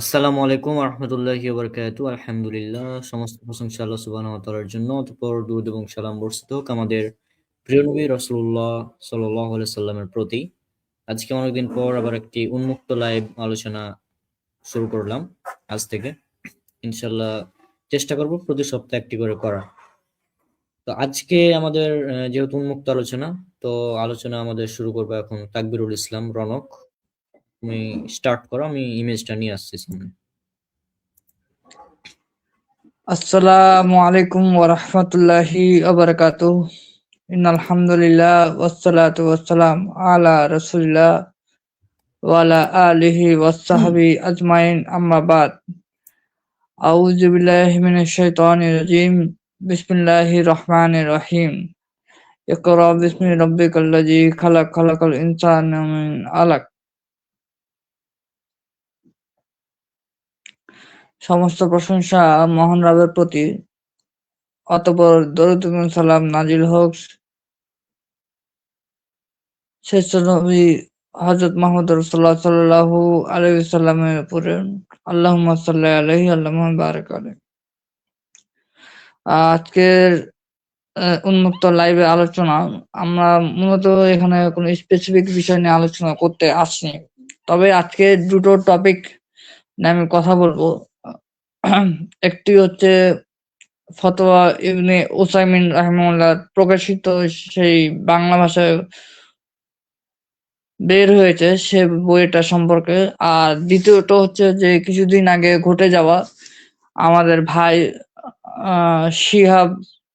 আসসালামু আলাইকুম রহমতুল্লাহি বারাকাতুহু। আলহামদুলিল্লাহ, সমস্ত প্রশংসা আল্লাহ সুবহানাহু ওয়া তাআলার জন্য। অতঃপর দুরূদ এবং সালাম বর্ষিত হোক আমাদের প্রিয় নবী রাসূলুল্লাহ সাল্লাল্লাহু আলাইহি সাল্লামের প্রতি। আজকে অনেকদিন পর আবার একটি উন্মুক্ত লাইভ আলোচনা শুরু করলাম আজ থেকে। ইনশাআল্লাহ চেষ্টা করব প্রতি সপ্তাহে একটি করে করার। তো আজকে আমাদের যেহেতু উন্মুক্ত আলোচনা, তো আলোচনা আমাদের শুরু করবো এখন তাকবিরুল ইসলাম। রনক, তুমি স্টার্ট করো, আমি ইমেজটা নিয়ে আসছি সামনে। আসসালামু আলাইকুম ওয়া রাহমাতুল্লাহি ওয়া বারাকাতুহু। ইন্নাল হামদুলিল্লাহ ওয়াসসালাতু ওয়াসসালাম আলা রাসূলিল্লাহ ওয়া আলা আলিহি ওয়াস সাহবিহি আজমাইন, আম্মা বাদ। আউযু বিল্লাহি মিনাশ শাইতানির রাজীম। বিসমিল্লাহির রহমানির রহিম। ইকরা বিসমি রাব্বিকাল্লাযী খালাক, খালাকাল ইনসানা মিন আলাক। সমস্ত প্রশংসা মহান রবের প্রতি, অতঃপর দরুদ এবং সালাম নাজিল হোক শ্রেষ্ঠ নবী হযরত মুহাম্মদ রাসূলুল্লাহ সাল্লাল্লাহু আলাইহি ওয়াসাল্লামের উপরে। আল্লাহুম্মা সাল্লি আলাইহি আল্লাহুম্মা বারিক আলাইহি। আজকের উন্মুক্ত লাইভে আলোচনা, আমরা মূলত এখানে কোনো স্পেসিফিক বিষয় নিয়ে আলোচনা করতে আসিনি। তবে আজকে দুটো টপিক নিয়ে আমি কথা বলবো। একটি হচ্ছে ফতোয়া ইবনে উসাইমিন রাহিমাহুল্লাহ প্রকাশিত সেই বাংলা ভাষায় বের হয়েছে সে বইটা সম্পর্কে। আর দ্বিতীয়ত হচ্ছে যে কিছুদিন আগে ঘটে যাওয়া আমাদের ভাই শিহাব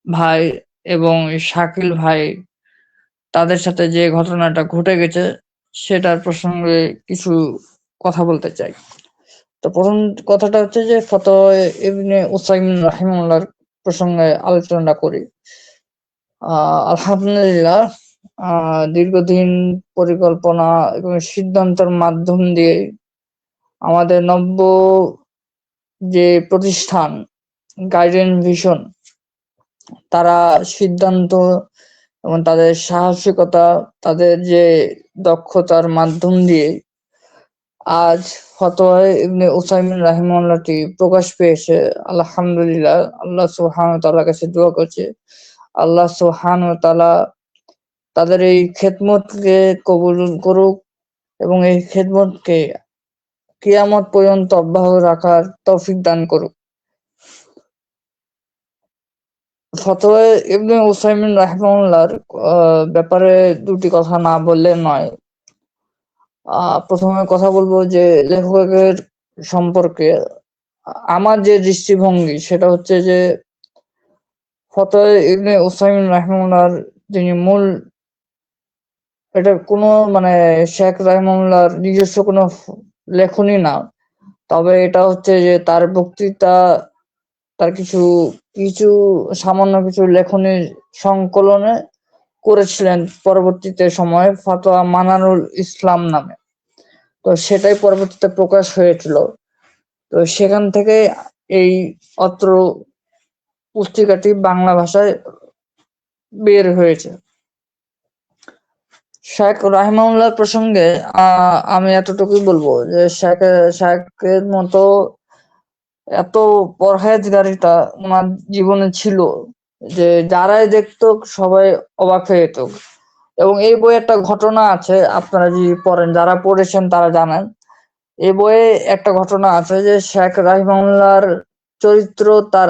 ভাই এবং শাকিল ভাই, তাদের সাথে যে ঘটনাটা ঘটে গেছে সেটার প্রসঙ্গে কিছু কথা বলতে চাই। তো প্রথম কথাটা হচ্ছে যে ফতোয়া ইবনে উসাইমিন রাহিমাহুল্লাহর প্রসঙ্গে আলোচনা করি। আলহামদুলিল্লাহ, দীর্ঘদিন পরিকল্পনা এবং সিদ্ধান্তের মাধ্যম দিয়ে আমাদের নব্য যে প্রতিষ্ঠান গাইডেন্স ভিশন, তারা সিদ্ধান্ত এবং তাদের সাহসিকতা, তাদের যে দক্ষতার মাধ্যম দিয়ে আজ ফতোয়া ইবনে উসাইমিন রাহিমাহুল্লাহটি প্রকাশ পেয়েছে। আলহামদুলিল্লাহ, আল্লাহ সুবহানাহু ওয়া তাআলার কাছে দোয়া করছি আল্লাহ সুবহানাহু ওয়া তাআলা তাদের এই খেদমতকে কবুল করুক এবং এই খেদমতকে কিয়ামত পর্যন্ত অব্যাহত রাখার তৌফিক দান করুক। ফতোয়া ইবনে উসাইমিন রাহিমাহুল্লাহর ব্যাপারে দুটি কথা না বললে নয়। প্রথমে কথা বলবো যে লেখকের সম্পর্কে। আমার যে দৃষ্টিভঙ্গি সেটা হচ্ছে যে ফতোয়া ইবনে উসাইমিন রাহিমাহুল্লাহর যিনি মূল, এটা কোনো মানে শেখ রাহিমাহুল্লাহর নিজস্ব কোনো লেখনী না, তবে এটা হচ্ছে যে তার বক্তৃতা, তার কিছু কিছু সামান্য কিছু লেখনীর সংকলনে করেছিলেন পরবর্তীতে সময়ে ফতোয়া মানারুল ইসলাম নামে। তো সেটাই পরবর্তীতে প্রকাশ হয়েছিল। তো সেখান থেকে এই অত্র পুস্তিকাটি বাংলা ভাষায় বের হয়েছে। শেখ রাহিমাহুল্লাহ প্রসঙ্গে আমি এতটুকুই বলবো যে শেখের মতো এত পরহেজগারিতা ওনার জীবনে ছিল যে যারাই দেখতো সবাই অবাক হয়ে যেত। এবং এই বইয়ে একটা ঘটনা আছে, আপনারা যদি পড়েন, যারা পড়েছেন তারা জানেন। এই বইয়ে একটা ঘটনা আছে যে শেখ রাহিমাহুল্লাহর চরিত্র, তার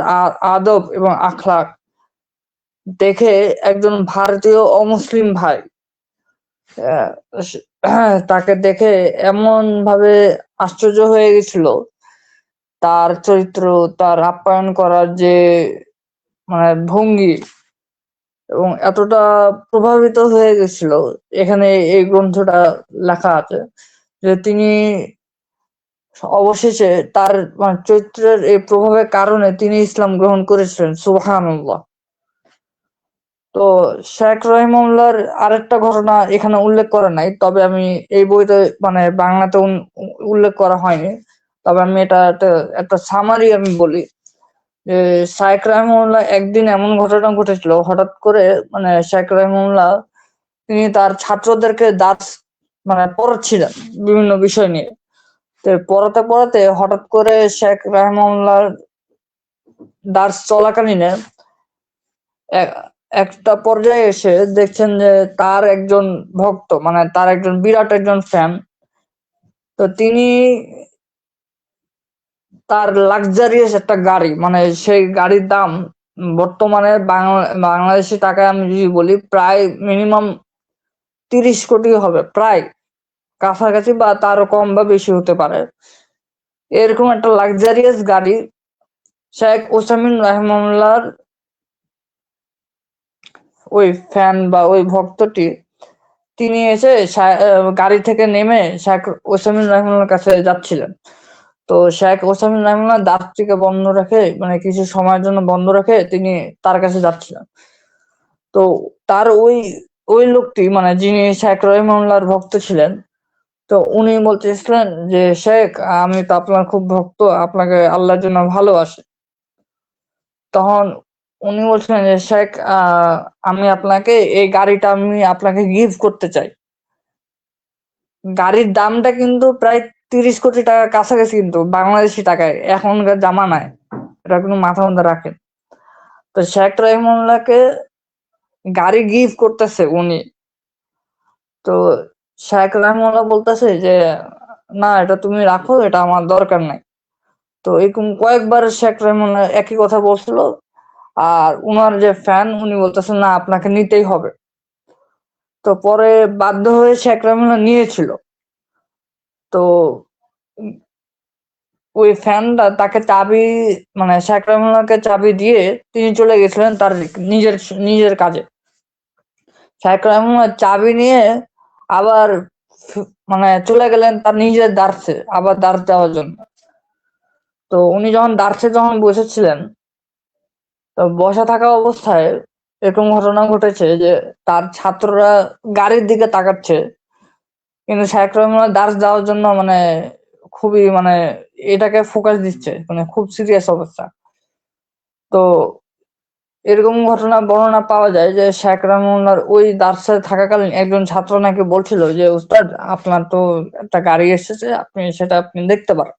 আদব এবং আখলাক দেখে একজন ভারতীয় অমুসলিম ভাই তাকে দেখে এমন ভাবে আশ্চর্য হয়ে গেছিল, তার চরিত্র, তার আপ্যায়ন করার যে মানে ভঙ্গি, এবং এতটা প্রভাবিত হয়ে গেছিল। এখানে এই গ্রন্থটা লেখা আছে যে তিনি অবশেষে তার মানে চরিত্রের এই প্রভাবের কারণে তিনি ইসলাম গ্রহণ করেছিলেন। সুবহানাল্লাহ। তো শেখ রহিমউল্লাহর আরেকটা ঘটনা এখানে উল্লেখ করা নাই, তবে আমি এই বইতে মানে বাংলাতে উল্লেখ করা হয়নি, তবে আমি এটা একটা সামারি আমি বলি যে শেখ রহিমউল্লাহ একদিন এমন ঘটনা ঘটেছিল, হঠাৎ করে মানে শেখ রহিমউল্লাহ তিনি তার ছাত্রদেরকে দার্স মানে পড়াচ্ছিলেন বিভিন্ন বিষয় নিয়ে। তো পড়াতে পড়াতে হঠাৎ করে শেখ রাহিমাহুল্লাহর দার্স চলাকালীন একটা পর্যায়ে এসে দেখছেন যে তার একজন ভক্ত, মানে তার একজন বিরাট একজন ফ্যান, তো তিনি তার লাক্সারিয়াস একটা গাড়ি, মানে সেই গাড়ির দাম বর্তমানে বাংলাদেশি টাকায় আমি যদি বলি প্রায় মিনিমাম 30 কোটি হবে, প্রায় কাছাকাছি বা তারও কম বা বেশি হতে পারে। এরকম একটা লাক্সারিয়াস গাড়ি শেখ ওসামিন রাহিমাহুল্লাহর ওই ফ্যান বা ওই ভক্তটি তিনি এসে গাড়ি থেকে নেমে শেখ ওসামিন রাহিমাহুল্লাহর কাছে যাচ্ছিলেন। তো শেখ ওসামিন রাহিমাহুল্লাহ দাঁতটিকে বন্ধ রেখে, মানে কিছু সময়ের জন্য বন্ধ রেখে তিনি তার কাছে যাচ্ছিলেন। তো তার ওই ওই লোকটি, মানে যিনি শেখ রহিমাহুল্লাহর ভক্ত ছিলেন, তো উনি বলতেছিলেন যে শেখ, আমি তো আপনার খুব ভক্ত, আপনাকে আল্লাহর জন্য ভালোবাসি। তখন উনি বলছিলেন যে শেখ, আমি আপনাকে এই গাড়িটা আমি আপনাকে গিফট করতে চাই। গাড়ির দামটা কিন্তু প্রায় 30 কোটি টাকার কাছাকাছি, কিন্তু বাংলাদেশি টাকায় এখনকার জামানায়, এটা কিন্তু মাথার মধ্যে রাখেন। তো শেখ রহিমুল্লাহকে গাড়ি গিফট করতেছে উনি। তো শেখ রহিমুল্লাহ বলতেছে যে না, এটা তুমি রাখো, এটা আমার দরকার নাই। তো এরকম কয়েকবার শেখ রহিমুল্লাহ একই কথা বলছিল, আর উনার যে ফ্যান উনি বলতেছেন না, আপনাকে নিতেই হবে। তো পরে বাধ্য হয়ে শেখ রহিমুল্লাহ নিয়েছিল। তো ওই ফ্যানটা তাকে চাবি, মানে শেখ রহিমুল্লাহকে চাবি দিয়ে তিনি চলে গেছিলেন তার নিজের নিজের কাজে। শেখ রহিমুল্লাহ চাবি নিয়ে আবার মানে চলে গেলেন তার নিজের দার্সে, আবার দার্স দেওয়ার জন্য। তো উনি যখন দার্সে বসেছিলেন, তো বসা থাকা অবস্থায় এরকম ঘটনা ঘটেছে যে তার ছাত্ররা গাড়ির দিকে তাকাচ্ছে, কিন্তু শেখ রহিমুল্লাহ দার্স দেওয়ার জন্য মানে খুবই মানে এটাকে ফোকাস দিচ্ছে, মানে খুব সিরিয়াস অবস্থা। তো এরকম ঘটনা বর্ণনা পাওয়া যায় যে শেখ রহিমউল্লাহর ওই দার্সে থাকাকালীন একজন ছাত্র নাকি বলছিল যে উস্তাদ, আপনার তো একটা গাড়ি এসেছে, আপনি দেখতে পারেন।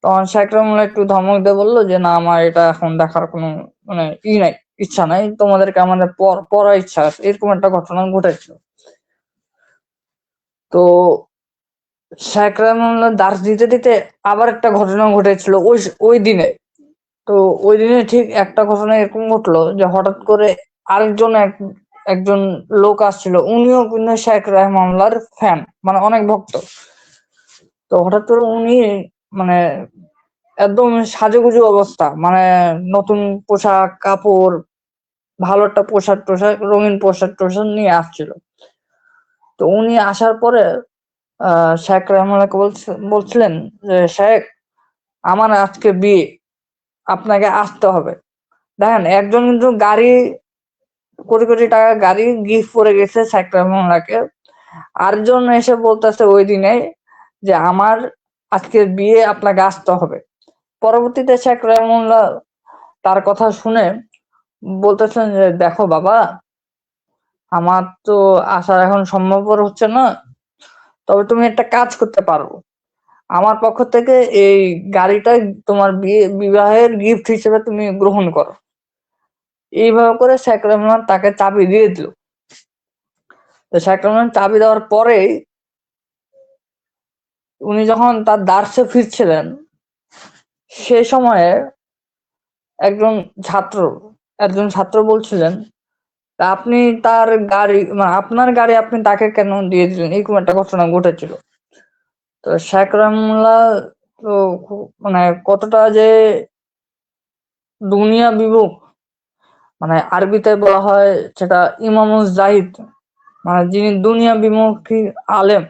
তখন শেখ রহিমউল্লাহ একটু ধমক দিয়ে বললো যে না, আমার এটা এখন দেখার কোনো মানে নাই, ইচ্ছা নাই, তোমাদেরকে আমাদের পড়ার ইচ্ছা আছে। এরকম একটা ঘটনা ঘটেছিল। তো শেখ রহিমউল্লাহ দার্স দিতে দিতে আবার একটা ঘটনা ঘটেছিল ওই ওই দিনে। তো ওই দিনে ঠিক একটা ঘটনা এরকম ঘটলো যে হঠাৎ করে আরেকজন একজন লোক আসছিল, উনিও কিন্তু শেখ রহমানুল্লাহর ফ্যান, মানে অনেক ভক্ত। তো হঠাৎ করে উনি মানে একদম সাজুগুজু অবস্থা, মানে নতুন পোশাক কাপড়, ভালো একটা পোশাক টোশাক, রঙিন পোশাক টোশাক নিয়ে আসছিল। তো উনি আসার পরে শেখ রহমানুল্লাহকে বলছিলেন যে শেখ, আমার আজকে বিয়ে, আপনাকে আসতে হবে। দেখেন, একজন কিন্তু গাড়ি, কোটি কোটি টাকা গাড়ি গিফট করে গেছে শেখ রহমানুল্লাহকে, আরেকজন এসে বলতেছে ওই দিনে যে আমার আজকের বিয়ে, আপনাকে আসতে হবে। পরবর্তীতে শেখ রহমানুল্লাহ তার কথা শুনে বলতেছেন যে দেখো বাবা, আমার তো আসার এখন সম্ভবপর হচ্ছে না, তবে তুমি একটা কাজ করতে পারো, আমার পক্ষ থেকে এই গাড়িটা তোমার বিবাহের গিফট হিসেবে তুমি গ্রহণ করো। এইভাবে করে শেখ রহমান তাকে চাবি দিয়ে দিল। তো শেখ রহমান চাবি দেওয়ার পরে উনি যখন তার দার্সে ফিরছিলেন, সে সময়ে একজন ছাত্র একজন ছাত্র বলছিলেন, তা আপনি তার গাড়ি, মানে আপনার গাড়ি আপনি তাকে কেন দিয়ে দিলেন, এরকম একটা ঘটনা ঘটেছিল। তো শেখ রহমুল্লাহ তো মানে কতটা যে দুনিয়া বিমুখ, মানে আরবিতে বলা হয় সেটা ইমামুজ জাহিদ, মানে যিনি দুনিয়া বিমুখী আলেম।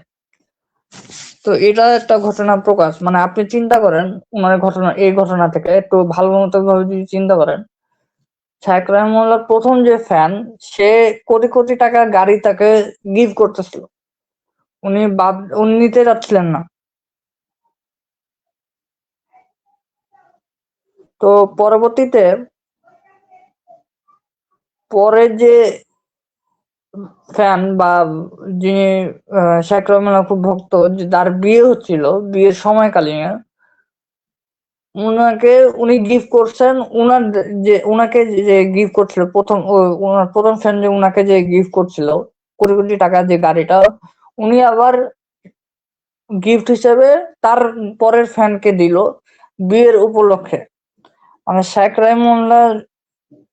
তো এটা একটা ঘটনা প্রকাশ, মানে আপনি চিন্তা করেন উনার ঘটনা, এই ঘটনা থেকে একটু ভালো মতো ভাবে যদি চিন্তা করেন, শেখ রহমুল্লাহর প্রথম যে ফ্যান, সে কোটি কোটি টাকার গাড়ি তাকে গিফট করতেছিল, উনি নিতে যাচ্ছিলেন না। তো পরবর্তীতে পরে যে ফ্যান বা যিনি শেখ রহমানের খুব ভক্ত, যার বিয়ে হচ্ছিল, বিয়ের সময়কালীন উনাকে উনি গিফট করছেন, উনার যে উনাকে যে গিফট করছিল প্রথম, উনার প্রথম ফ্যান যে উনাকে যে গিফট করছিল কোটি কোটি টাকার যে গাড়িটা, উনি আবার গিফট হিসেবে তার পরের ফ্যানকে দিল বিয়ের উপলক্ষে। মানে শেখ রাহিমুল্লাহর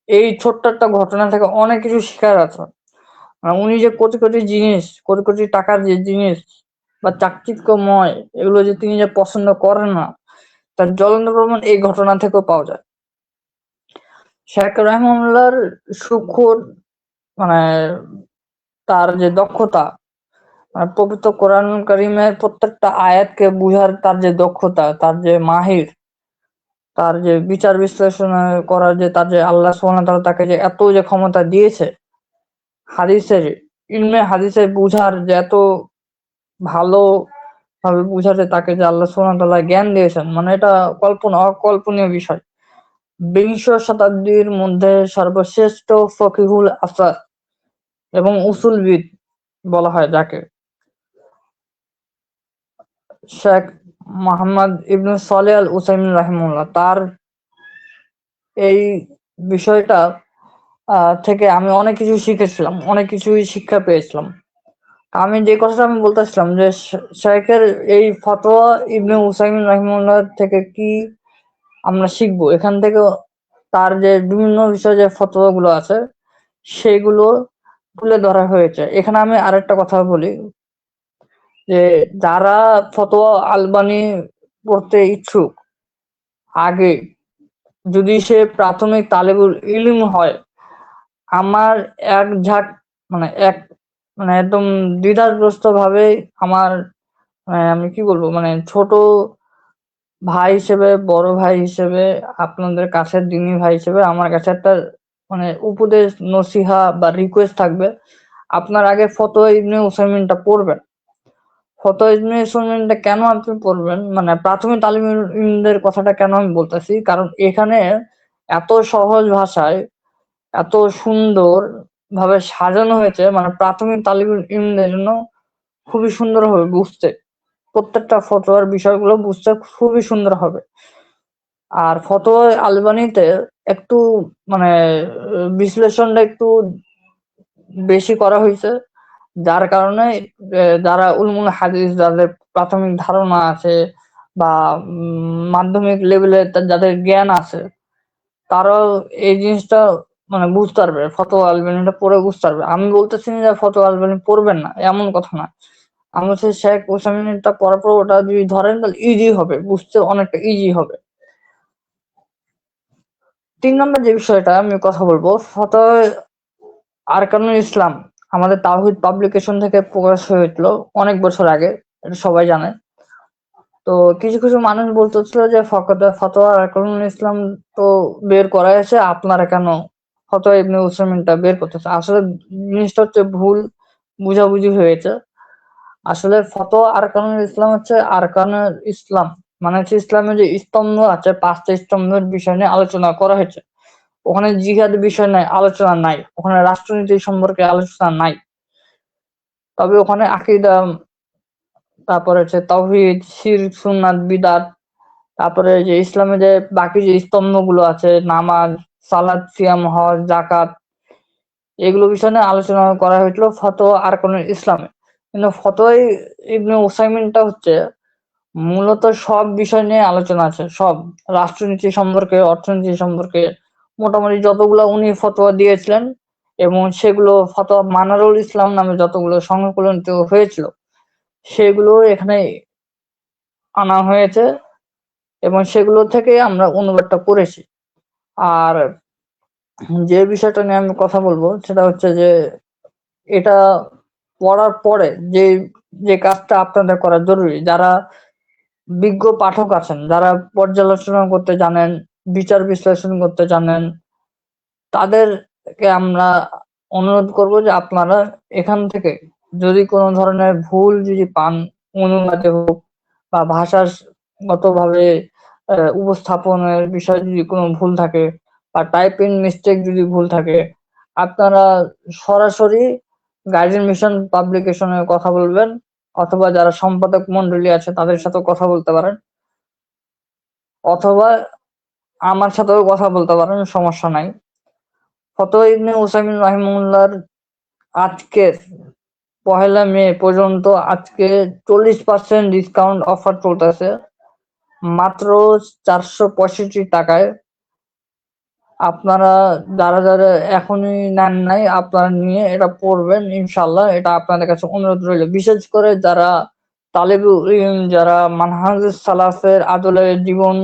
এই ছোট্ট একটা ঘটনা থেকে অনেক কিছু শেখার আছে। উনি যে কোটি কোটি জিনিস, কোটি কোটি টাকার যে জিনিস বা চাকচিক্যময় এগুলো যে তিনি যে পছন্দ করেন না, তার জ্বলন্ত প্রমাণ এই ঘটনা থেকেও পাওয়া যায়। শেখ রাহিমুল্লাহর সূক্ষ্ম, মানে তার যে দক্ষতা, পবিত্র কোরআন কারিমের প্রত্যেকটা আয়াতকে বুঝার তার যে দক্ষতা, তার যে মাহির, তার যে বিচার বিশ্লেষণ করার যে তার যে আল্লাহ সুবহানাহু ওয়া তাআলা তাকে যে এত যে ক্ষমতা দিয়েছে, হাদিসের ইলমে হাদিসে বুঝার যে এত ভালো ভাবে বুঝাতে তাকে যে আল্লাহ সুবহানাহু ওয়া তাআলা জ্ঞান দিয়েছেন, মানে এটা অকল্পনীয় বিষয়। বিংশ শতাব্দীর মধ্যে সর্বশ্রেষ্ঠ ফকিহুল আসার এবং উসুলবিদ বলা হয় যাকে, শেখ মোহাম্মদ ইবনে সালেহ আল উসাইমিন রাহিমাহুল্লাহ, তার এই বিষয়টা থেকে আমি অনেক কিছু শিখেছিলাম, অনেক কিছুই শিক্ষা পেয়েছিলাম। আমি যে কথাটা আমি বলতেছিলাম যে শেখের এই ফতোয়া ইবনে উসাইমিন রাহিমাহুল্লাহ থেকে কি আমরা শিখবো, এখান থেকে তার যে বিভিন্ন বিষয়ে যে ফতোয়া গুলো আছে সেগুলো তুলে ধরা হয়েছে। এখানে আমি আরেকটা কথা বলি যে যারা ফতোয়া আলবানি পড়তে ইচ্ছুক, আগে যদি সে প্রাথমিক তালেবুল ইলম হয়, আমার এক ঝাঁক, মানে এক, মানে একদম দ্বিধাগ্রস্ত ভাবে আমার, আমি কি বলবো, মানে ছোট ভাই হিসেবে, বড় ভাই হিসেবে, আপনাদের কাছের দিনী ভাই হিসেবে আমার কাছে একটা মানে উপদেশ, নসিহা বা রিকোয়েস্ট থাকবে, আপনার আগে ফতোয়া ইবনে উসাইমিনটা পড়বেন। ফতোয়া ইবনে উসাইমিনটা কেন আপনি পড়বেন, মানে প্রাথমিক তালিম ইলমদের কথাটা কেন আমি বলতেছি, কারণ এখানে এত সহজ ভাষায় এত সুন্দর ভাবে সাজানো হয়েছে, মানে প্রাথমিক তালিবুল ইলমদের জন্য খুবই সুন্দর হবে বুঝতে, প্রত্যেকটা ফতোয়ার বিষয়গুলো বুঝতে খুবই সুন্দর হবে। আর ফতোয়া আলবানিতে একটু মানে বিশ্লেষণটা একটু বেশি করা হয়েছে, যার কারণে যারা উলমুল হাদিস, যাদের প্রাথমিক ধারণা আছে বা মাধ্যমিক লেভেলে যাদের জ্ঞান আছে, তারাও এই জিনিসটা মানে বুঝতে পারবে, ফতোয়া আলবানিটা পড়ে বুঝতে পারবে। আমি বলতেছি না যে ফতোয়া আলবানি পড়বেন না, এমন কথা না। আমি হচ্ছে শেখ ওসামিনটা পড়ার পর ওটা যদি ধরেন তাহলে ইজি হবে বুঝতে, অনেকটা ইজি হবে। ৩ নম্বর যে বিষয়টা আমি কথা বলবো, ফতোয়া আরকানুল ইসলাম আমাদের তাওহীদ পাবলিকেশন থেকে প্রকাশ হয়েছিল অনেক বছর আগে, এটা সবাই জানে। তো কিছু কিছু মানুষ বলতেছিল যে ফতোয়া আরকানুল ইসলাম তো বের করা হয়েছে, আপনারা কেন ফতোয়া ইবনে উসাইমিনটা বের করতেছে? আসলে জিনিসটা হচ্ছে ভুল বুঝাবুঝি হয়েছে। আসলে ফতোয়া আরকানুল ইসলাম হচ্ছে আরকানুল ইসলাম, মানে হচ্ছে ইসলামের যে স্তম্ভ আছে, 5টা স্তম্ভের বিষয় নিয়ে আলোচনা করা হয়েছে। ওখানে জিহাদ বিষয় নাই, আলোচনা নাই, ওখানে রাষ্ট্রনীতি সম্পর্কে আলোচনা নাই। তবে ওখানে আকীদা, তারপরে হচ্ছে তাওহীদ, শিরক, সুন্নাত, বিদআত, তারপরে যে ইসলামের যে বাকি যে স্তম্ভগুলো আছে, নামাজ, সালাত, সিয়াম, হজ, যাকাত, এগুলো বিষয় নিয়ে আলোচনা করা হয়েছিল ফতোয়া আরকানুল ইসলামে। কিন্তু ফতোয়া ইবনে উসাইমিনটা হচ্ছে মূলত সব বিষয় নিয়ে আলোচনা আছে, সব রাষ্ট্রনীতি সম্পর্কে, অর্থনীতি সম্পর্কে, মোটামুটি যতগুলো উনি ফতোয়া দিয়েছিলেন, এবং সেগুলো ফতোয়া মানারুল ইসলাম নামে যতগুলো সংকলনিত হয়েছিল সেগুলো এখানে আনা হয়েছে, এবং সেগুলো থেকে আমরা অনুবাদটা করেছি। আর যে বিষয়টা নিয়ে আমি কথা বলবো সেটা হচ্ছে যে এটা পড়ার পরে যে যে কাজটা আপনাদের করা জরুরি, যারা বিজ্ঞ পাঠক আছেন, যারা পর্যালোচনা করতে জানেন, বিচার বিশ্লেষণ করতে জানেন, তাদেরকে আমরা অনুরোধ করব যে আপনারা এখান থেকে যদি কোনো ধরনের ভুল যদি পান, অনুবাদে হোক বা ভাষাগতভাবে উপস্থাপনের বিষয়ে যদি কোনো ভুল থাকে, বা টাইপিং মিস্টেক যদি ভুল থাকে, আপনারা সরাসরি গার্জিয়ান মিশন পাবলিকেশনের কথা বলবেন, অথবা যারা সম্পাদক মন্ডলী আছে তাদের সাথে কথা বলতে পারেন, অথবা আমার সাথেও কথা বলতে পারেন, সমস্যা নাই। ফতোয়া ইবনে উসাইমিন রাহিমাহুল্লাহর আজকের 1 মে পর্যন্ত আজকে 40% ডিসকাউন্ট অফার চলতেছে মাত্র 465 টাকায়। আপনারা যারা যারা এখনই নেন নাই, আপনারা নিয়ে এটা পড়বেন ইনশাল্লাহ। এটা আপনাদের কাছে অনুরোধ রইল, বিশেষ করে যারা তালেবুল ইলম, যারা মানহাজুস সালাফের আদলে জীবন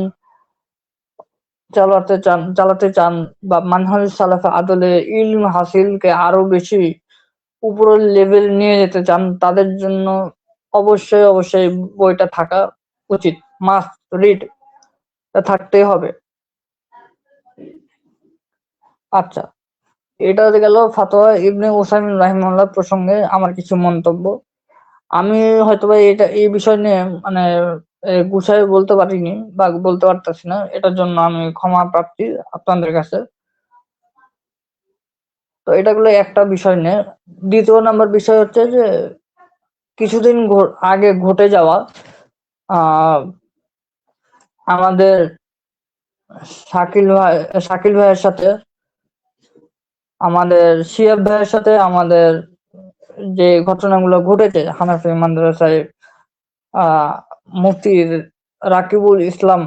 চালাতে চান বা মানহাজুস সালাফের আদলে ইলম হাসিলকে আরো বেশি উপরের লেভেল নিয়ে যেতে চান, তাদের জন্য অবশ্যই অবশ্যই বইটা থাকা উচিত, মাস্ট রিড থাকতেই হবে। আচ্ছা, এটা গেল ফাতোয়া ইবনে উসাইমিন রাহিমাহুল্লাহ প্রসঙ্গে আমার কিছু মন্তব্য। আমি হয়তোবা এটা এই বিষয় নিয়ে মানে গুছায় বলতে পারিনি বা বলতে পারতেছি না, এটার জন্য আমি ক্ষমা প্রার্থী আপনাদের কাছে। তো এটা গুলো একটা বিষয় নিয়ে। দ্বিতীয় নাম্বার বিষয় হচ্ছে যে কিছুদিন আগে ঘটে যাওয়া আমাদের শাকিল ভাইয়ের সাথে, আমাদের শিহাব ভাইয়ের সাথে আমাদের যে ঘটনাগুলো ঘটেছে হানাফি মাদ্রাসায় মুফতি রাকিবুল ইসলাম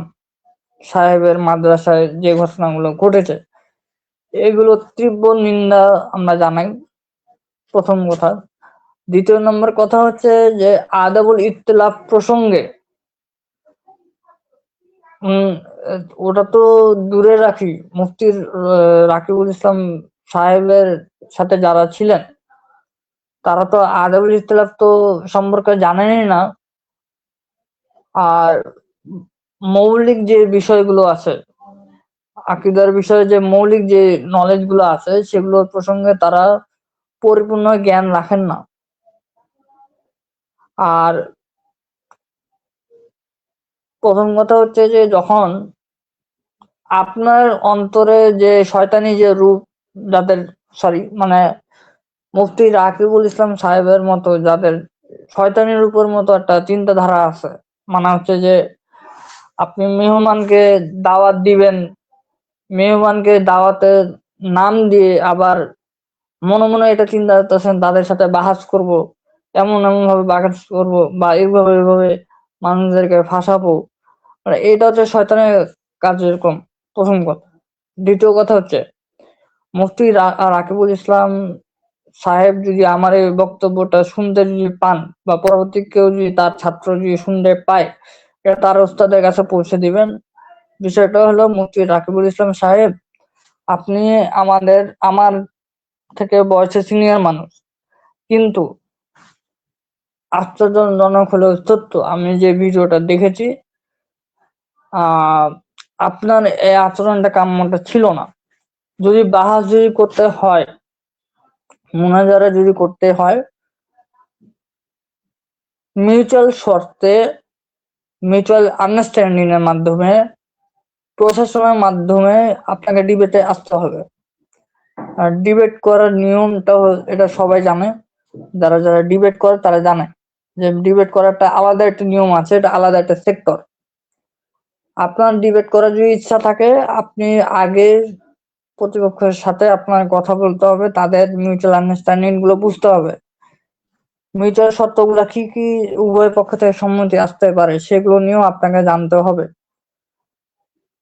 সাহেবের মাদ্রাসায় যে ঘটনাগুলো ঘটেছে, এগুলো তীব্র নিন্দা আমরা জানাই, প্রথম কথা। দ্বিতীয় নম্বর কথা হচ্ছে যে আদাবুল ইখতিলাফ প্রসঙ্গে ওটা তো দূরে রাখি, মুফতি রাকিবুল ইসলাম সাহেবের সাথে যারা ছিলেন তারা তো আদাবুল ইখতিলাফ তো সম্পর্কে জানেনই না। আর মৌলিক যে বিষয়গুলো আছে, আকীদার বিষয়ে যে মৌলিক যে নলেজ গুলো আছে, সেগুলোর প্রসঙ্গে তারা পরিপূর্ণ জ্ঞান রাখেন না। আর প্রথম কথা হচ্ছে যে যখন আপনার অন্তরে যে শয়তানি যে রূপ, যাদের মানে মুফতি রাকিবুল ইসলাম সাহেবের মতো যাদের শয়তানির উপর মতো একটা চিন্তাধারা আছে, মানে হচ্ছে যে আপনি মেহমানকে দাওয়াত দিবেন, মেহমানকে দাওয়াতের নাম দিয়ে আবার মনে মনে এটা চিন্তা করতেছেন তাদের সাথে বাহাস করব, এমন ভাবে বাহাস করব বা এইভাবে মানুষদেরকে ফাঁসাবো, মানে এটা হচ্ছে শয়তানের কার্যক্রম, প্রথম কথা। দ্বিতীয় কথা হচ্ছে মুফতি রাকিবুল ইসলাম সাহেব যদি আমার এই বক্তব্যটা শুনতে যদি পান বা পরবর্তী কেউ যদি তার ছাত্র যদি শুনতে পায়, এটা তার ওস্তাদের কাছে পৌঁছে দিবেন। বিষয়টা হলো মুফতি রাকিবুল ইসলাম সাহেব, আপনি আমার থেকে বয়সে সিনিয়র মানুষ, কিন্তু আশ্চর্যজনক হলেও সত্য, আমি যে ভিডিওটা দেখেছি আপনার এই আচরণটা কাম্যটা ছিল না। যদি বাহাস যদি করতে হয়, মুনাজারা যদি করতে হয়, মিউচুয়াল শর্তে, মিউচুয়াল আন্ডারস্ট্যান্ডিং এর মাধ্যমে, প্রশাসনের মাধ্যমে আপনাকে ডিবেটে আসতে হবে। আর ডিবেট করার নিয়মটা এটা সবাই জানে, যারা যারা ডিবেট করে তারা জানে যে ডিবেট করাটা আলাদা একটা নিয়ম আছে, এটা আলাদা একটা সেক্টর। আপনার ডিবেট করার যদি ইচ্ছা থাকে, আপনি আগে প্রতিপক্ষের সাথে আপনার কথা বলতে হবে, তাদের মিউচুয়াল আন্ডারস্ট্যান্ডিং গুলো বুঝতে হবে, মিউচুয়াল শর্তগুলো কি কি উভয় পক্ষ থেকে সম্মতি আসতে পারে সেগুলো নিয়েও আপনাকে জানতে হবে।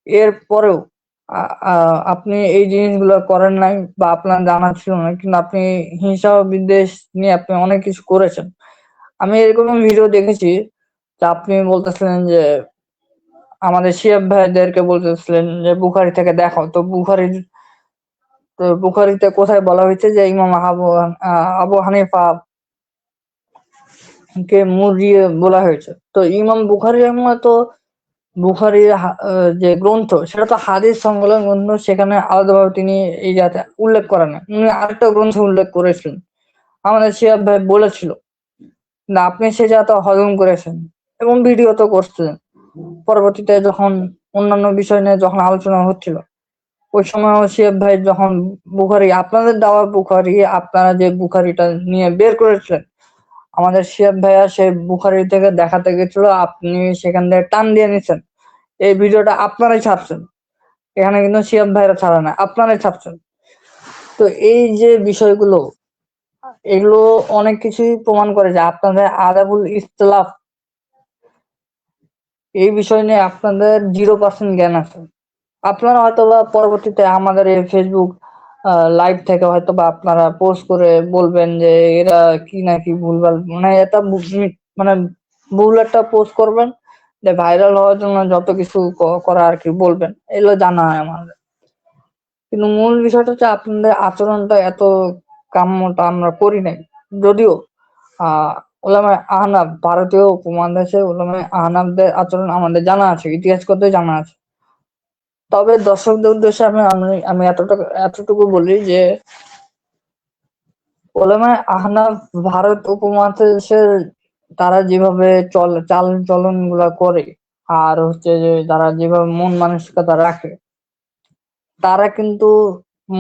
এরপরেও আপনি এই জিনিসগুলো করেন নাই বা আপনার জানা ছিল না, কিন্তু আপনি হিংসা বিদ্বেষ নিয়ে আপনি অনেক কিছু করেছেন। আমি এরকম ভিডিও দেখেছি যে আপনি বলতেছিলেন যে আমাদের শিহাব ভাইদেরকে বলতেছিলেন যে বুখারী থেকে দেখো, তো বুখারীতে কোথায় বলা হয়েছে যে ইমাম আবু হানিফা কে মুরজিয়ে বলা হয়েছে? তো ইমাম বুখারী তো বুখারীর যে গ্রন্থ, সেটা তো হাদিস সংকলন গ্রন্থ, সেখানে আলাদাভাবে তিনি এই জায়গাতে উল্লেখ করেন না, উনি আরেকটা গ্রন্থ উল্লেখ করেছিলেন, আমাদের শিহাব ভাই বলেছিল না, আপনি সে জায়গাতে হজম করেছেন এবং ভিডিও তো করছিলেন। পরবর্তীতে যখন অন্যান্য বিষয় নিয়ে যখন আলোচনা হচ্ছিল, ওই সময় শিহাব ভাই যখন বুখারী আপনাদের দেওয়া বুখারী আপনারা যে বুখারীটা নিয়ে বের করেছিলেন, আমাদের শিহাব ভাইয়া সেই বুখারী থেকে দেখাতে গেছিল, আপনি সেখান থেকে টান দিয়ে নিছেন। এই ভিডিওটা আপনারাই ছাড়ছেন, এখানে কিন্তু শিহাব ভাইরা ছাড়া না, আপনারাই ছাড়ছেন। তো এই যে বিষয়গুলো, এগুলো অনেক কিছুই প্রমাণ করে যে আপনাদের আদাবুল ইখতিলাফ এই বিষয় নিয়ে আপনাদের 0% জ্ঞান আছে। আপনারা হয়তোবা পরবর্তীতে আমাদের এই ফেসবুক লাইভ থেকে হয়তোবা আপনারা পোস্ট করে বলবেন যে এরা কি নাকি ভুলভাল, মানে এটা মানে ভুল একটা পোস্ট করবেন, যে ভাইরাল হওয়ার জন্য যত কিছু করা আর কি বলবেন, এগুলো জানা হয় আমাদের। কিন্তু মূল বিষয়টা হচ্ছে আপনাদের আচরণটা এত কাম্যটা আমরা করি নাই। যদিও আহ উলামায়ে আহনাফ, ভারতীয় উপমহাদেশে উলামায়ে আহনাফদের আচরণ আমাদের জানা আছে, ইতিহাসগত জানা আছে। তবে দর্শকদের উদ্দেশ্যে আমি আমি আমি এতটুকু বলি যে উলামায়ে আহনাফ ভারত উপমহাদেশের তারা যেভাবে চাল চলন গুলা করে, আর হচ্ছে যে তারা যেভাবে মন মানসিকতা রাখে, তারা কিন্তু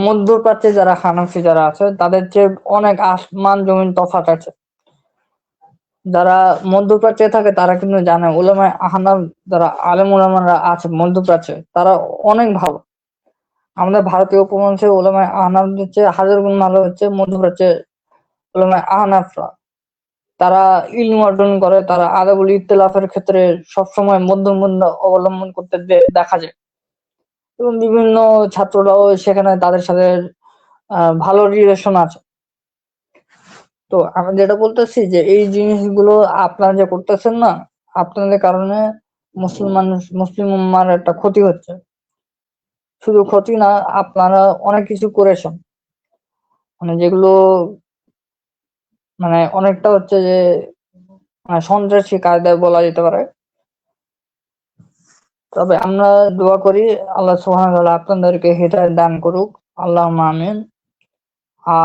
মধ্যপ্রাচ্যে যারা হানাফি যারা আছে তাদের চেয়ে অনেক আসমান জমিন তফাৎ আছে। যারা মধ্যপ্রাচ্যে থাকে তারা কিন্তু জানে উলামায়ে আহনাফ যারা আলেম ওলামারা আছে মধ্যপ্রাচ্যে, তারা অনেক ভালো। আমাদের ভারতীয় উপমহাদেশে উলামায়ে আহনাফদের চেয়ে হাজার গুণ ভালো হচ্ছে মধ্যপ্রাচ্যে উলামায়ে আহনাফরা। তারা ইলম অর্জন করে, তারা আদাবুল ইখতিলাফের ক্ষেত্রে সবসময় মধ্যমপন্থা অবলম্বন করতে দেখা যায়, এবং বিভিন্ন ছাত্ররাও সেখানে তাদের সাথে ভালো রিলেশন আছে। তো আমি যেটা বলতেছি যে এই জিনিসগুলো আপনারা যে করতেছেন না, আপনাদের কারণে মুসলিম উম্মার একটা ক্ষতি হচ্ছে। শুধু ক্ষতি না, আপনারা অনেক কিছু করেছেন, মানে যেগুলো মানে অনেকটা হচ্ছে যে সন্ত্রাসী কায়দায় বলা যেতে পারে। তবে আমরা দোয়া করি আল্লাহ সুবহানাহু ওয়া তাআলা আপনাদেরকে হেদায়েত দান করুক, আল্লাহুম্মা আমিন।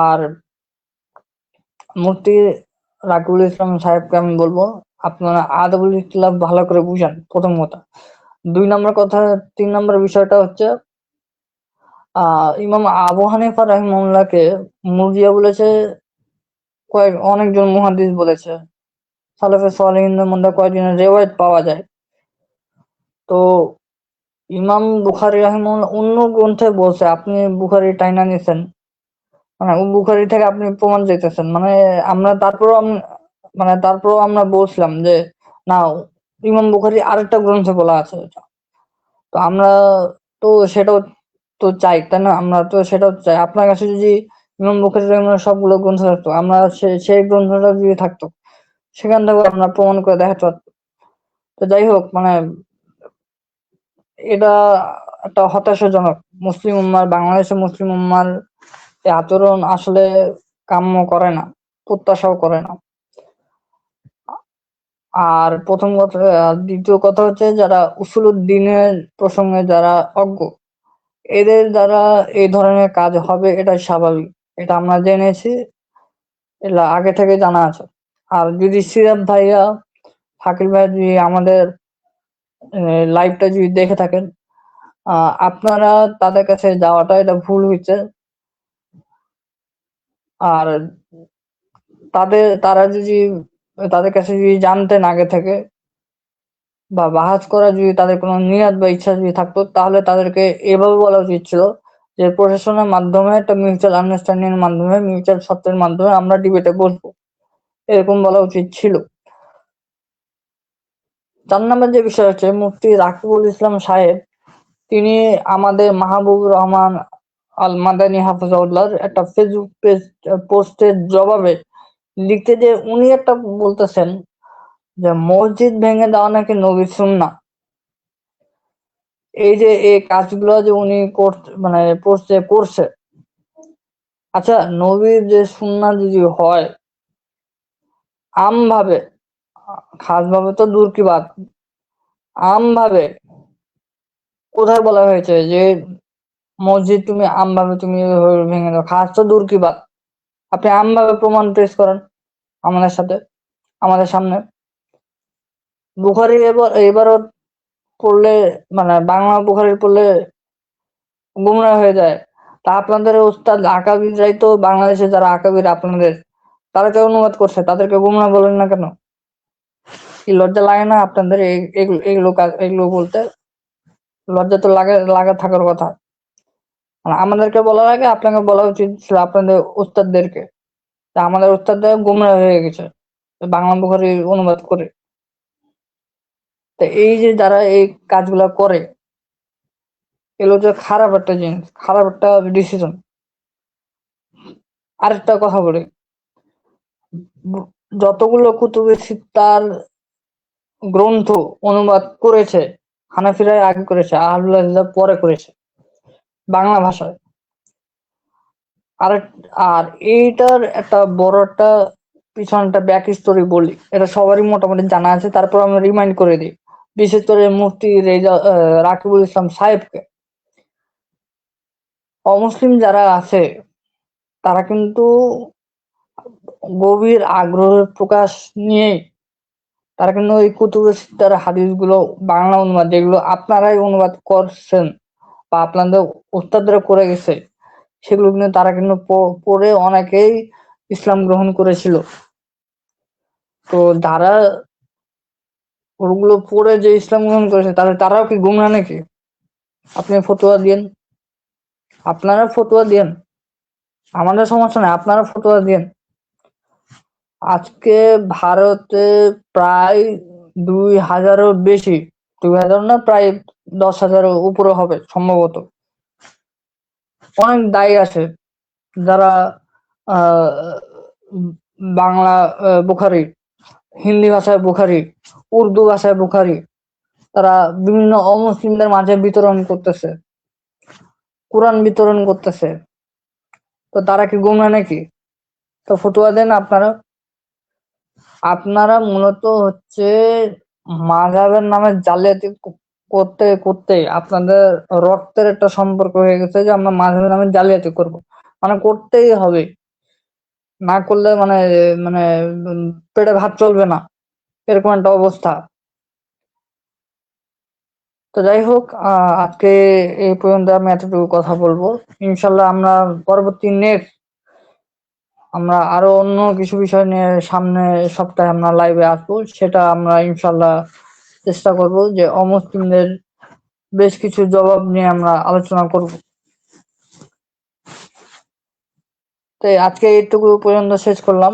আর মুফতি রাকিবুল ইসলাম সাহেবকে আমি বলবো আপনারা আদাবুল ইখতিলাফ ভালো করে বুঝান, প্রথম কথা। 2 নম্বর কথা, 3 নম্বর বিষয়টা হচ্ছে ইমাম আবু হানিফা রাহিমাহুল্লাহকে মুরজিয়া বলেছে, অনেকজন মুহাদ্দিস বলেছে, সালাফে সালেহিনদের মধ্যে কয়েকজনের রিওয়ায়াত পাওয়া যায়। তো ইমাম বুখারী রাহিমাহুল্লাহ অন্য গ্রন্থে বলছে, আপনি বুখারী টাইনা নিছেন, মানে বুখারী থেকে আপনি প্রমাণ চাইতেছেন, মানে আমরা তারপরও আমরা বলছিলাম যে না, ইমাম বুখারী আরেকটা গ্রন্থে বলা আছে এটা। তো আমরা তো সেটাও তো চাই, তাই না? আমরা তো সেটাও চাই। আপনার কাছে যদি ইমাম বুখারী রাহিমাহুল্লাহ সবগুলো গ্রন্থ থাকতো, আমরা সেই গ্রন্থটা যদি থাকতো, সেখান থেকে আমরা প্রমাণ করে দেখাতে পারতাম। তো যাই হোক, মানে এটা একটা হতাশাজনক। বাংলাদেশের মুসলিম উম্মার এই আচরণ আসলে কাম্য করে না, প্রত্যাশাও করে না। আর প্রথম কথা, দ্বিতীয় কথা হচ্ছে যারা উসুলুদ্দিনের প্রসঙ্গে যারা অজ্ঞ, এদের দ্বারা এই ধরনের কাজ হবে, এটা স্বাভাবিক, এটা আমরা জেনেছি, এটা আগে থেকে জানা আছে। আর যদি সিরাত ভাইয়া, শাকিল ভাইয়া যদি আমাদের লাইভটা যদি দেখে থাকেন, আপনারা তাদের কাছে যাওয়াটা এটা ভুল হয়েছে। আর তাদের কাছে যদি জানতেন আগে থেকে, বা বাহাজ করা যদি তাদের কোনো নিয়ত বা ইচ্ছা যদি থাকতো, তাহলে তাদেরকে এভাবে বলা উচিত ছিল যে প্রশাসনের মাধ্যমে একটা মিউচুয়াল আন্ডারস্ট্যান্ডিং এর মাধ্যমে, মিউচুয়াল সত্যের মাধ্যমে আমরা ডিবেটে বসবো, এরকম বলা উচিত ছিল। 4 নম্বর যে বিষয় হচ্ছে, মুফতি রাকিবুল ইসলাম সাহেব, তিনি আমাদের মাহবুবুর রহমান আল মাদানী হাফিজাহুল্লাহর একটা ফেসবুক পোস্টের জবাবে লিখতে, যে উনি একটা বলতেছেন যে মসজিদ ভেঙে দেওয়া নাকি নবীর সুন্নাহ। এই যে এই কাজগুলো যে উনি মানে পোস্টে করছে, আচ্ছা নবীর যে সুন্নাহ যদি হয় আম ভাবে, খাস ভাবে তো দূর কি বাত, আম ভাবে কোথায় বলা হয়েছে যে মসজিদ তুমি আম ভাবে তুমি ভেঙে দাও? খাস তো দূর কি বাত, আপনি আম ভাবে প্রমাণ পেশ করেন আমাদের সাথে, আমাদের সামনে। বুখারী এবারও পড়লে, মানে বাংলা বুখারী পড়লে গুমরাহ হয়ে যায়। তা আপনাদের উস্তাদ আকাবিররাই তো বাংলাদেশে যারা আকাবির আপনাদের, তারা তো অনুবাদ করছে, তাদেরকে গুমরাহ বলেন না কেন? কি লজ্জা লাগে না আপনাদের এগুলো বলতে? লজ্জা তো লাগা থাকার কথা। আর আমাদেরকে বলার আগে আপনাকে বলা উচিত ছিল আপনাদের উস্তাদদেরকে, যে আমাদের উস্তাদরা গুমরাহ হয়ে গেছে বাংলা বুখারী অনুবাদ করে। তো এই যে যারা এই কাজগুলা করে, এগুলো যে খারাপ একটা জিনিস, খারাপ একটা ডিসিশন। আরেকটা কথা বলি, যতগুলো কুতুবে সিত্তার গ্রন্থ অনুবাদ করেছে, হানাফিরা আগে করেছে, আহলুল হাদিসরা পরে করেছে বাংলা ভাষায়। আর আর এইটার একটা বড় একটা পিছনে একটা ব্যাক স্টোরি বলি, এটা সবারই মোটামুটি জানা আছে, তারপর আমি রিমাইন্ড করে দিই। বিশেষ করে মুফতি রাকিবুল ইসলাম সাহেবকে। অমুসলিম যারা আছে তারা কিন্তু গভীর আগ্রহ প্রকাশ নিয়ে তারা কিন্তু ওই কুতুবে সিত্তার হাদিসগুলো বাংলা অনুবাদ, যেগুলো আপনারাই অনুবাদ করছেন বা আপনাদের ওস্তাদরা করে গেছে, সেগুলো কিন্তু তারা কিন্তু পড়ে অনেকেই ইসলাম গ্রহণ করেছিল। তো যারা ওগুলো পড়ে যে ইসলাম গ্রহণ করেছে, তারাও কি গুমরা নাকি? আপনি ফতোয়া দিয়েন, আপনারা ফতোয়া দিয়েন, আমাদের সমস্যা নাই, আপনারা ফতোয়া দিয়েন। আজকে ভারতে প্রায় 2000-এরও বেশি, 2000 না, প্রায় 10,000-এর উপরে হবে সম্ভবত, অনেক দায়ী আছে যারা আহ বাংলা বুখারি, হিন্দি ভাষায় বুখারি, উর্দু ভাষায় বুখারি তারা বিভিন্ন অমুসলিমদের মাঝে বিতরণ করতেছে, কোরআন বিতরণ করতেছে। তো তারা কি গুমরা নাকি? তো ফতোয়া দেন আপনারা। আপনারা মূলত হচ্ছে মাযহাবের নামে জালিয়াতি করতে করতে আপনাদের রক্তের একটা সম্পর্ক হয়ে গেছে, যে আমরা মাযহাবের নামে জালিয়াতি করব, মানে করতেই হবে, না করলে মানে মানে পেটে ভাত চলবে না, এরকম একটা অবস্থা। তো যাই হোক, আজকে এই পর্যন্ত আমি এতটুকু কথা বলবো। ইনশাল্লাহ আমরা পরবর্তী নেক্সট আমরা আরো অন্য কিছু বিষয় নিয়ে সামনে সপ্তাহে আমরা লাইভে আসবো, সেটা আমরা ইনশাল্লাহ চেষ্টা করব যে অমুসলিমদের বেশ কিছু জবাব নিয়ে আমরা আলোচনা করব। তো আজকে এইটুকু পর্যন্ত শেষ করলাম।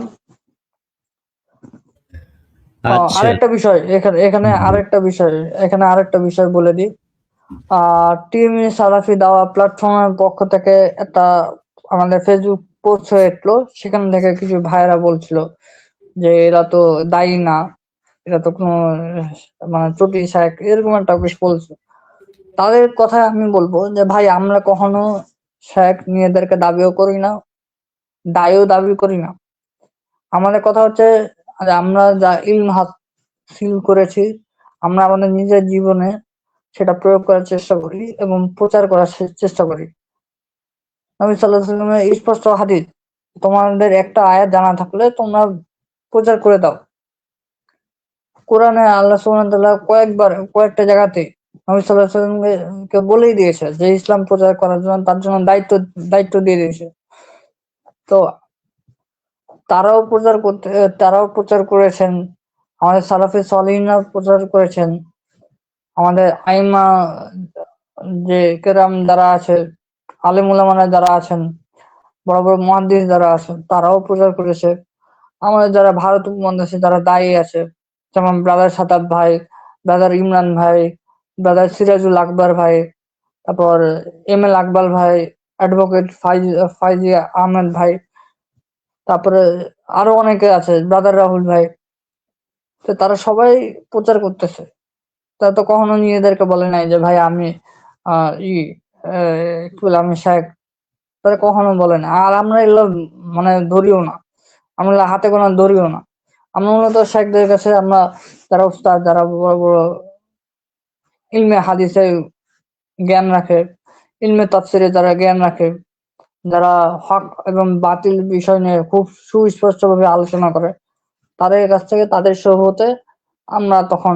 আচ্ছা। আরেকটা বিষয় এখানে এখানে আরেকটা বিষয় এখানে আরেকটা বিষয় বলে দিই। টিম সালাফি দাওয়া প্ল্যাটফর্মের পক্ষ থেকে একটা আমাদের ফেসবুক পোস্ট হয়েছিল, সেখান থেকে কিছু ভাইরা বলছিল যে এরা তো দায়ী না, এরা তো কোনো মানে ত্রুটি শায়েখ, এরকম একটা কিছু বলছে। তাদের কথায় আমি বলবো যে ভাই, আমরা কখনো শায়েখ নিজেদেরকে দাবিও করি না, দায়ীও দাবি করি না। আমাদের কথা হচ্ছে যে আমরা যা ইলম হাসিল করেছি, আমরা আমাদের নিজের জীবনে সেটা প্রয়োগ করার চেষ্টা করি এবং প্রচার করার চেষ্টা করি। নবী সাল্লাল্লাহু আলাইহি ওয়াসাল্লামের স্পষ্ট হাদিস, তোমাদের একটা আয়াত জানা থাকলে তোমরা প্রচার করে দাও। কোরআনে আল্লাহ সুবহানাহু ওয়া তাআলা কয়েকটা জায়গাতে নবী সাল্লাল্লাহু আলাইহি ওয়াসাল্লামকে বলেই দিয়েছে যে ইসলাম প্রচার করার জন্য তার জন্য দায়িত্ব দিয়ে দিয়েছে। তো তারাও প্রচার করেছেন, আমাদের সালাফে সলিহিনরা প্রচার করেছেন, আমাদের আইমা যে কেরাম যারা আছে, আলেম ওলামারা যারা আছেন, বড় বড় মুহাদ্দিস যারা আছেন, তারাও প্রচার করেছে। আমাদের যারা ভারত উপমহাদেশে যারা দায়ী আছে, যেমন ব্রাদার সাদাব ভাই, ব্রাদার ইমরান ভাই, ব্রাদার সিরাজুল আকবর ভাই, তারপর এম এল আকবাল ভাই, অ্যাডভোকেট ফাইজি আহমেদ ভাই, তারপরে আরো অনেকে আছে, ব্রাদার রাহুল ভাই। তো তারা সবাই প্রচার করতেছে, তারা তো কখনো নিজেদেরকে বলে নাই যে ভাই আমি আহ ই কি বলে আমি শেখ, তারা কখনো বলে না। আর আমরা এগুলো মানে ধরিও না, আমরা হাতে গোনা ধরিও না। আমরা মূলত শেখদের কাছে আমরা, যারা উস্তাদ, যারা বড় বড় ইলমে হাদিসে জ্ঞান রাখে, ইলমে তাফসিরে যারা জ্ঞান রাখে, যারা হক এবং বাতিল বিষয় নিয়ে খুব সুস্পষ্টভাবে আলোচনা করে, তাদের কাছ থেকে, তাদের সোহবতে আমরা তখন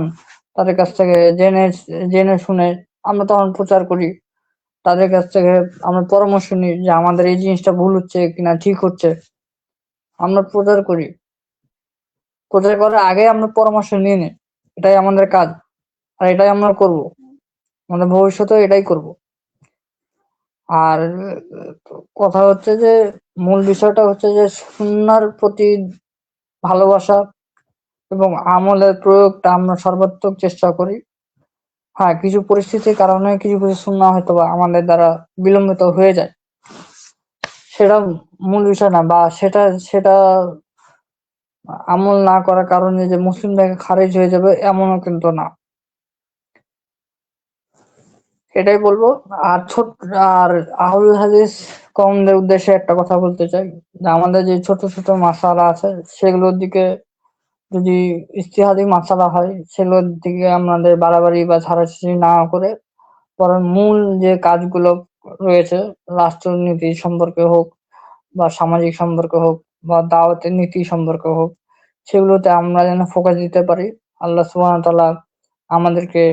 তাদের কাছ থেকে জেনে জেনে শুনে আমরা তখন প্রচার করি। তাদের কাছ থেকে আমরা পরামর্শ নিই যে আমাদের এই জিনিসটা ভুল হচ্ছে কিনা ঠিক হচ্ছে, আমরা প্রচার করি। প্রচার করার আগে আমরা পরামর্শ নিয়ে নিই, এটাই আমাদের কাজ আর এটাই আমরা করব, আমাদের ভবিষ্যতে এটাই করব। আর কথা হচ্ছে যে মূল বিষয়টা হচ্ছে যে সুন্নাহর প্রতি ভালোবাসা এবং আমলের প্রয়োগটা আমরা সর্বাত্মক চেষ্টা করি। হ্যাঁ, কিছু পরিস্থিতির কারণে কিছু কিছু সুন্নাহ হয়তোবা আমাদের দ্বারা বিলম্বিত হয়ে যায়, সেটা মূল বিষয় না, বা সেটা সেটা আমল না করার কারণে যে মুসলিম থেকে খারিজ হয়ে যাবে এমনও কিন্তু না, এটাই বলবো। আর আর আহলুল হাদিস কওমদের উদ্দেশ্যে একটা কথা বলতে চাই যে আমাদের যে ছোট ছোট মাসালা আছে সেগুলোর দিকে যদি ইজতিহাদি মাসালা হয় সেগুলোর দিকে আমাদের বাড়াবাড়ি বা ছাড়াছাড়ি না করে বরং মূল যে কাজগুলো রয়েছে, রাষ্ট্রনীতি সম্পর্কে হোক বা সামাজিক সম্পর্কে হোক বা দাওয়াতের নীতি সম্পর্কে হোক, সেগুলোতে আমরা যেন ফোকাস দিতে পারি। আল্লাহ সুবহানাহু ওয়া তাআলা আমাদেরকে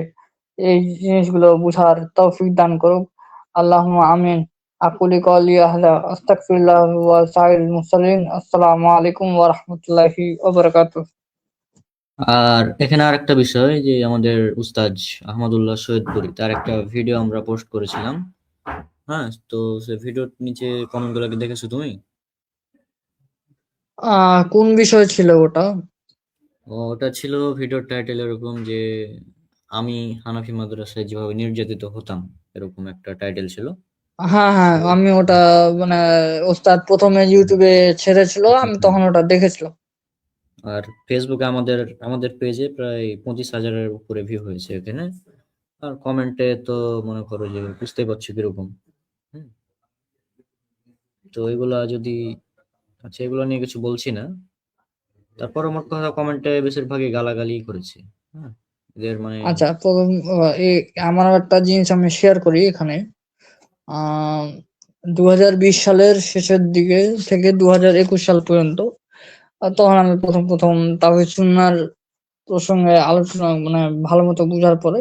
এই জিনিসগুলো বুঝার তৌফিক দান করুক। আল্লাহুম্মা আমিন। আকুলি কওলি হাযা আস্তাগফিরুল্লাহ ওয়া সাইরিল মুরসালিন। আসসালামু আলাইকুম ওয়া রাহমাতুল্লাহি ওয়া বারাকাতুহু। আর এখানে আরেকটা বিষয় যে আমাদের উস্তাদ আহমদুল্লাহ সৈয়দপুরী তার একটা ভিডিও আমরা পোস্ট করেছিলাম। হ্যাঁ, তো সে ভিডিওর নিচে কমেন্ট গুলো কি দেখেছো তুমি? কোন বিষয় ছিল ওটা? ওটা ছিল ভিডিওর টাইটেল এরকম যে আমি হানাফি মাদ্রাসায় যেভাবে নির্যাতিত হতাম, এরকম একটা টাইটেল ছিল। হ্যাঁ, হ্যাঁ, আমি ওটা মানে ওস্তাদ প্রথমে ইউটিউবে ছেড়েছিল, আমি হুম। তখন ওটা দেখেছিলাম। আর ফেসবুকে আমাদের আমাদের পেজে প্রায় 25,000-এর উপরে ভিউ হয়েছে এখানে। আর কমেন্টে তো মনে করো যে বুঝতেই পারছো কিরকম। হুম। তো এগুলা যদি, আচ্ছা এগুলো নিয়ে কিছু বলছি না, তারপর আমার কথা কমেন্টে বেশিরভাগই গালাগালি করেছে। হ্যাঁ, এদের মানে আচ্ছা, প্রথম আমার একটা জিনিস আমি শেয়ার করি এখানে। আহ 2020 সালের শেষের দিকে থেকে 2021 সাল পর্যন্ত, তখন আমি প্রথম প্রথম তাওহীদ সুন্নাহর প্রসঙ্গে আলোচনা মানে ভালো মতো বুঝার পরে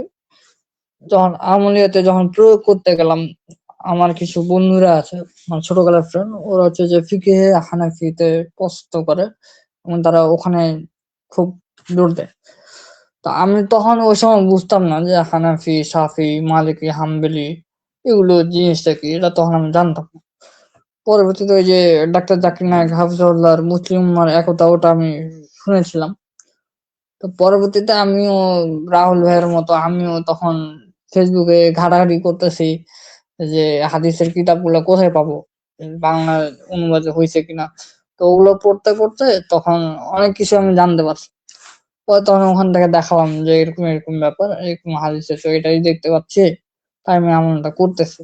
যখন আমলিয়াতে যখন প্রয়োগ করতে গেলাম, আমার কিছু বন্ধুরা আছে, আমার ছোটবেলার ফ্রেন্ড, ওরা হচ্ছে যে ফিকহে হানাফিতে পছন্দ করে এবং তারা ওখানে খুব জোর দেয়। তো আমি তখন ওই সময় বুঝতাম না যে হানাফি, শাফি, মালিকি, হাম্বলি এগুলো জিনিসটা কি, এটা তখন আমি জানতাম না। পরবর্তীতে ওই যে ডাক্তার জাকির নায়েক হাফিজাহুল্লাহর মুসলিম উম্মার একতা, ওটা আমি শুনেছিলাম। তো পরবর্তীতে আমিও রাহুল ভাইয়ের মতো আমিও তখন ফেসবুকে ঘাটাঘাটি করতেছি যে হাদিসের কিতাবগুলো কোথায় পাবো, বাংলা অনুবাদে হয়েছে কিনা। তো ওগুলো পড়তে পড়তে তখন অনেক কিছু আমি জানতে পারছি। পরে তখন ওখান থেকে দেখালাম যে এরকম এরকম ব্যাপার, এরকম হাদিসে তো এটাই দেখতে পাচ্ছি, তাই আমি এমনটা করতেছি।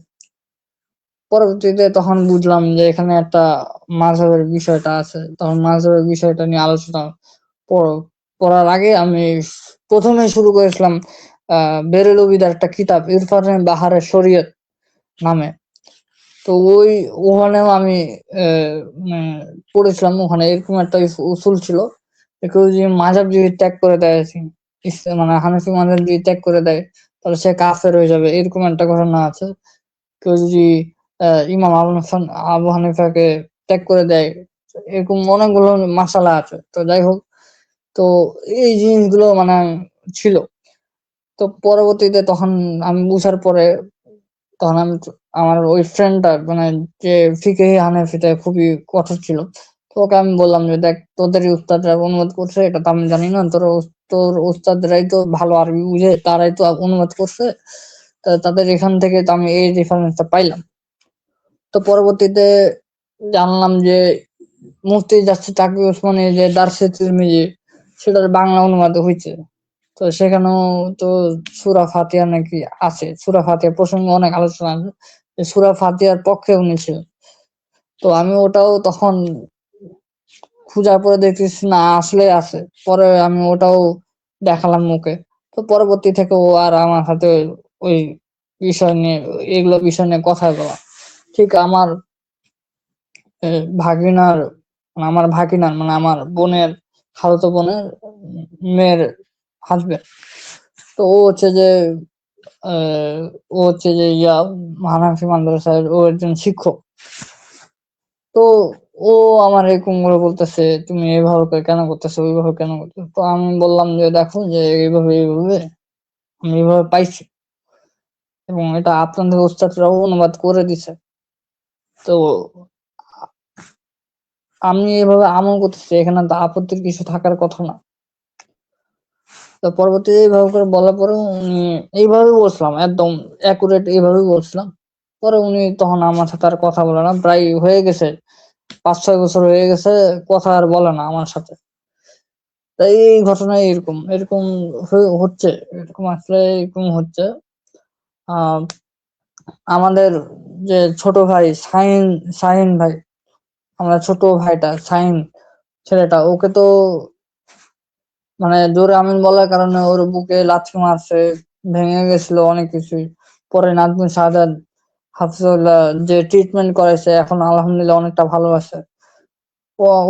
পরবর্তীতে তখন বুঝলাম যে এখানে একটা মাযহাবের বিষয়টা আছে। তখন মাযহাবের বিষয়টা নিয়ে আলোচনা প- পড়ার আগে আমি প্রথমে শুরু করেছিলাম বেরেলবিদের একটা কিতাব ইরফানে বাহারে শরীয়ত নামে। তো ওখানেও আমি মানে পড়েছিলাম, ওখানে এরকম একটা উসুল ছিল যে কেউ যদি মাযহাব যদি ত্যাগ করে দেয়, মানে হানাফি মাযহাব যদি ত্যাগ করে দেয় তাহলে সে কাফের হয়ে যাবে, এরকম একটা ঘটনা আছে। কেউ যদি ইমাম আবু হানিফাকে ত্যাগ করে দেয়, এরকম অনেকগুলো মাসালা আছে। তো যাই হোক, তো এই জিনিসগুলো মানে ছিল। তো পরবর্তীতে তখন আমি বুঝার পরে তখন আমি আমার ওই ফ্রেন্ডটা মানে যে ফিকহি হানাফিতে খুবই কঠোর ছিল, তো ওকে আমি বললাম যে দেখ, তোদেরই উস্তাদরা অনুবাদ করছে, এটা তো আমি জানি না, তোর উস্তাদরাই তো ভালো আরবি বুঝে, তারাই তো অনুবাদ করছে, তাদের এখান থেকে তো আমি এই রেফারেন্সটা পাইলাম। তো পরবর্তীতে জানলাম যে মুফতি জাস্টিস তাকি ওসমানী যে দারসে তিরমিজি, সেটার বাংলা অনুবাদ হয়েছে। তো সেখানেও তো সূরা ফাতিহা নাকি আছে, সূরা ফাতিহা প্রসঙ্গে অনেক আলোচনা আছে, যে সূরা ফাতিহার পক্ষে উনি ছিলেন। তো আমি ওটাও তখন খোঁজার পরে দেখতেছি না, আসলে আছে। পরে আমি ওটাও দেখালাম মুখে। তো পরবর্তী থেকে ও আর আমার সাথে ওই বিষয় নিয়ে, এগুলো বিষয় নিয়ে কথা বলা। ঠিক আমার ভাগিনার আমার ভাগিনার মানে আমার বোনের খালাতো বোনের মেয়ের হাসবেন্ড। তো ও হচ্ছে যে ও হচ্ছে যে হানাফি মাদ্রাসার ও একজন শিক্ষক। তো ও আমার এরকম করে বলতেছে, তুমি এইভাবে করে কেন করতেছো, ওইভাবে কেন করতেছো? তো আমি বললাম যে দেখো যে এইভাবে আমি এইভাবে পাইছি, এবং এটা আপনাদের ওস্তাদরাও অনুবাদ করে দিছে। তো আমি এভাবে আমল করতেছি, এখানে তো আপত্তির কিছু থাকার কথা না। তো পরবর্তীতে এইভাবে করে বলার পরে উনি এইভাবে বলছিলাম, একদম অ্যাকুরেট এইভাবেই বলছিলাম। পরে উনি তখন আমার সাথে আর কথা বলে না, প্রায় হয়ে গেছে 5-6 বছর হয়ে গেছে, কথা আর বলে না আমার সাথে। তাই এই ঘটনা এরকম এরকম হচ্ছে, এরকম আসলে এরকম হচ্ছে। আহ আমাদের যে ছোট ভাই শাহিন, শাহিন ভাই, আমরা ছোট ভাইটা শাহিন ছেলেটা, ওকে তো মানে জোরে আমিন বলার কারণে ওর বুকে লাথি মারছে, ভেঙে গেছিল অনেক কিছুই। পরে নাজমুল শাহাদাত হাফিজুল্লাহ যে ট্রিটমেন্ট করেছে, এখন আলহামদুলিল্লাহ অনেকটা ভালো আছে।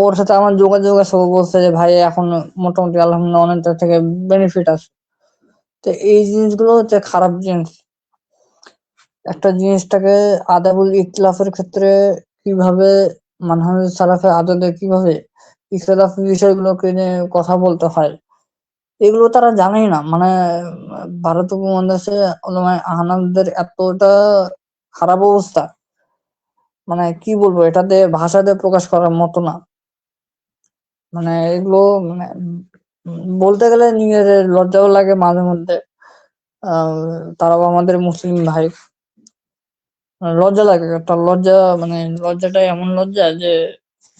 ওর সাথে আমার যোগাযোগ আছে, ও বলছে যে ভাই এখন মোটামুটি আলহামদুলিল্লাহ অনেকটা থেকে বেনিফিট আছে। তো এই জিনিসগুলো হচ্ছে খারাপ জিনিস। একটা জিনিসটাকে আদাবুল ইখতিলাফের ক্ষেত্রে কিভাবে মানহাজুস সালাফে আদতে কিভাবে ইখতিলাফি বিষয়গুলোকে নিয়ে কথা বলতে হয়, এগুলো তারা জানেই না। মানে ভারত উপমহাদেশে উলামায়ে আহনাফদের এতটা খারাপ অবস্থা, মানে কি বলবো, এটা দিয়ে ভাষা দিয়ে প্রকাশ করার মতো না। মানে এগুলো মানে বলতে গেলে নিজের লজ্জাও লাগে মাঝে মধ্যে। আহ তারাও আমাদের মুসলিম ভাই, লজ্জা লাগে একটা লজ্জা, মানে লজ্জাটা এমন লজ্জা যে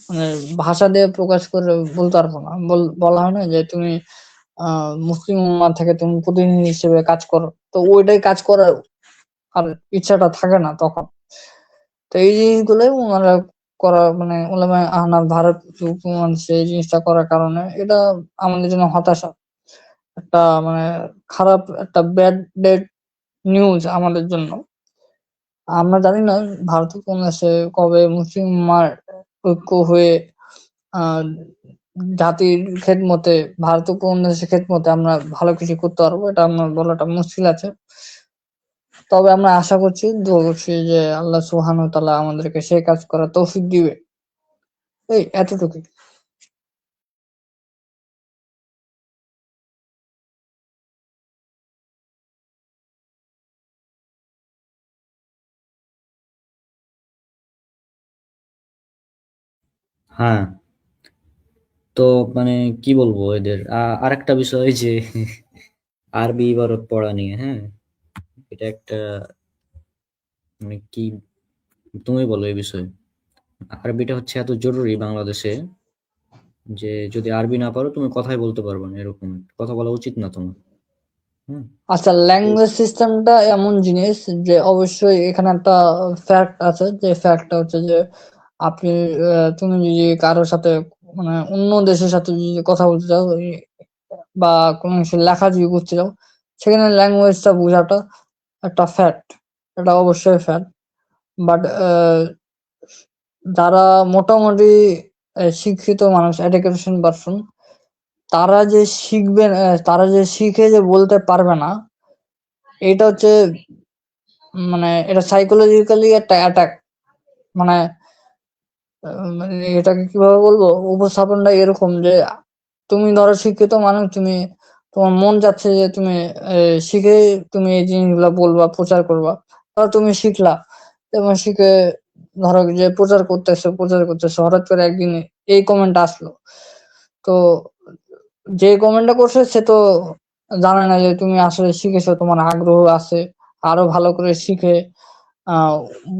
মানে ভাষা দিয়ে প্রকাশ করে বলতে পারবো না। বলা হয় না যে তুমি মুসলিম উম্মাহ থেকে তুমি প্রতিনিধি হিসেবে কাজ করো, তো ওইটাই কাজ করার আর ইচ্ছাটা থাকে না তখন। তো এই জিনিসগুলোই ওনারা করা, মানে উলামায়ে আহনাফ ভারত উপমহাদেশে এই জিনিসটা করার কারণে এটা আমাদের জন্য হতাশা, একটা মানে খারাপ একটা ব্যাড ডেট নিউজ আমাদের জন্য। আমরা জানি না ভারত উপমহাদেশে কবে মুসলিম উম্মাহর ঐক্য হয়ে আহ জাতির খেদমতে, ভারত উপমহাদেশের খেদমতে আমরা ভালো কিছু করতে পারবো, এটা আমার বলাটা মুশকিল আছে। তবে আমরা আশা করছি, দোয়া করছি যে আল্লাহ সুবহানাহু ওয়া তাআলা আমাদেরকে সেই কাজ করার তৌফিক দিবে। এই এতটুকুই। হ্যাঁ, তো মানে কি বলবো এদের আরেকটা বিষয় যে আরবি ইবারত পড়া নিয়ে, হ্যাঁ, এটা একটা মানে কি, তুমি বলো এই বিষয়ে। আরবিটা হচ্ছে এত জরুরি বাংলাদেশে যে যদি আরবি না পারো তুমি কথাই বলতে পারবে না, এরকম কথা বলা উচিত না তোমার। হুম। আচ্ছা, ল্যাঙ্গুয়েজ সিস্টেমটা এমন জিনিস যে অবশ্যই এখানে একটা ফ্যাক্ট আছে, যে ফ্যাক্টটা হচ্ছে যে আপনি তুমি যদি কারোর সাথে মানে অন্য দেশের সাথে যদি কথা বলতে চাও, বা কোনো কিছু লেখা যদি বুঝতে চাও, সেখানে ল্যাঙ্গুয়েজটা বোঝাটা একটা ফ্যাক্ট, এটা অবশ্যই ফ্যাক্ট। বাট যারা মোটামুটি শিক্ষিত মানুষ, এডুকেশন পারসন, তারা যে শিখবে তারা যে শিখে যে বলতে পারবে না, এটা হচ্ছে মানে এটা সাইকোলজিক্যালি একটা অ্যাটাক। মানে মানে এটাকে কিভাবে বলবো, উপস্থাপনটা এরকম যে তুমি ধরো শিক্ষিত মানুষ, তুমি তোমার মন যাচ্ছে যে তুমি শিখে তুমি এই জিনিসগুলা বলবা, প্রচার করবা। ধরো তুমি শিখলা এবং শিখে ধরো যে প্রচার করতেছো, হঠাৎ করে একদিন এই কমেন্ট আসলো। তো যে কমেন্টটা করছে সে তো জানে না যে তুমি আসলে শিখেছো, তোমার আগ্রহ আছে আরো ভালো করে শিখে আহ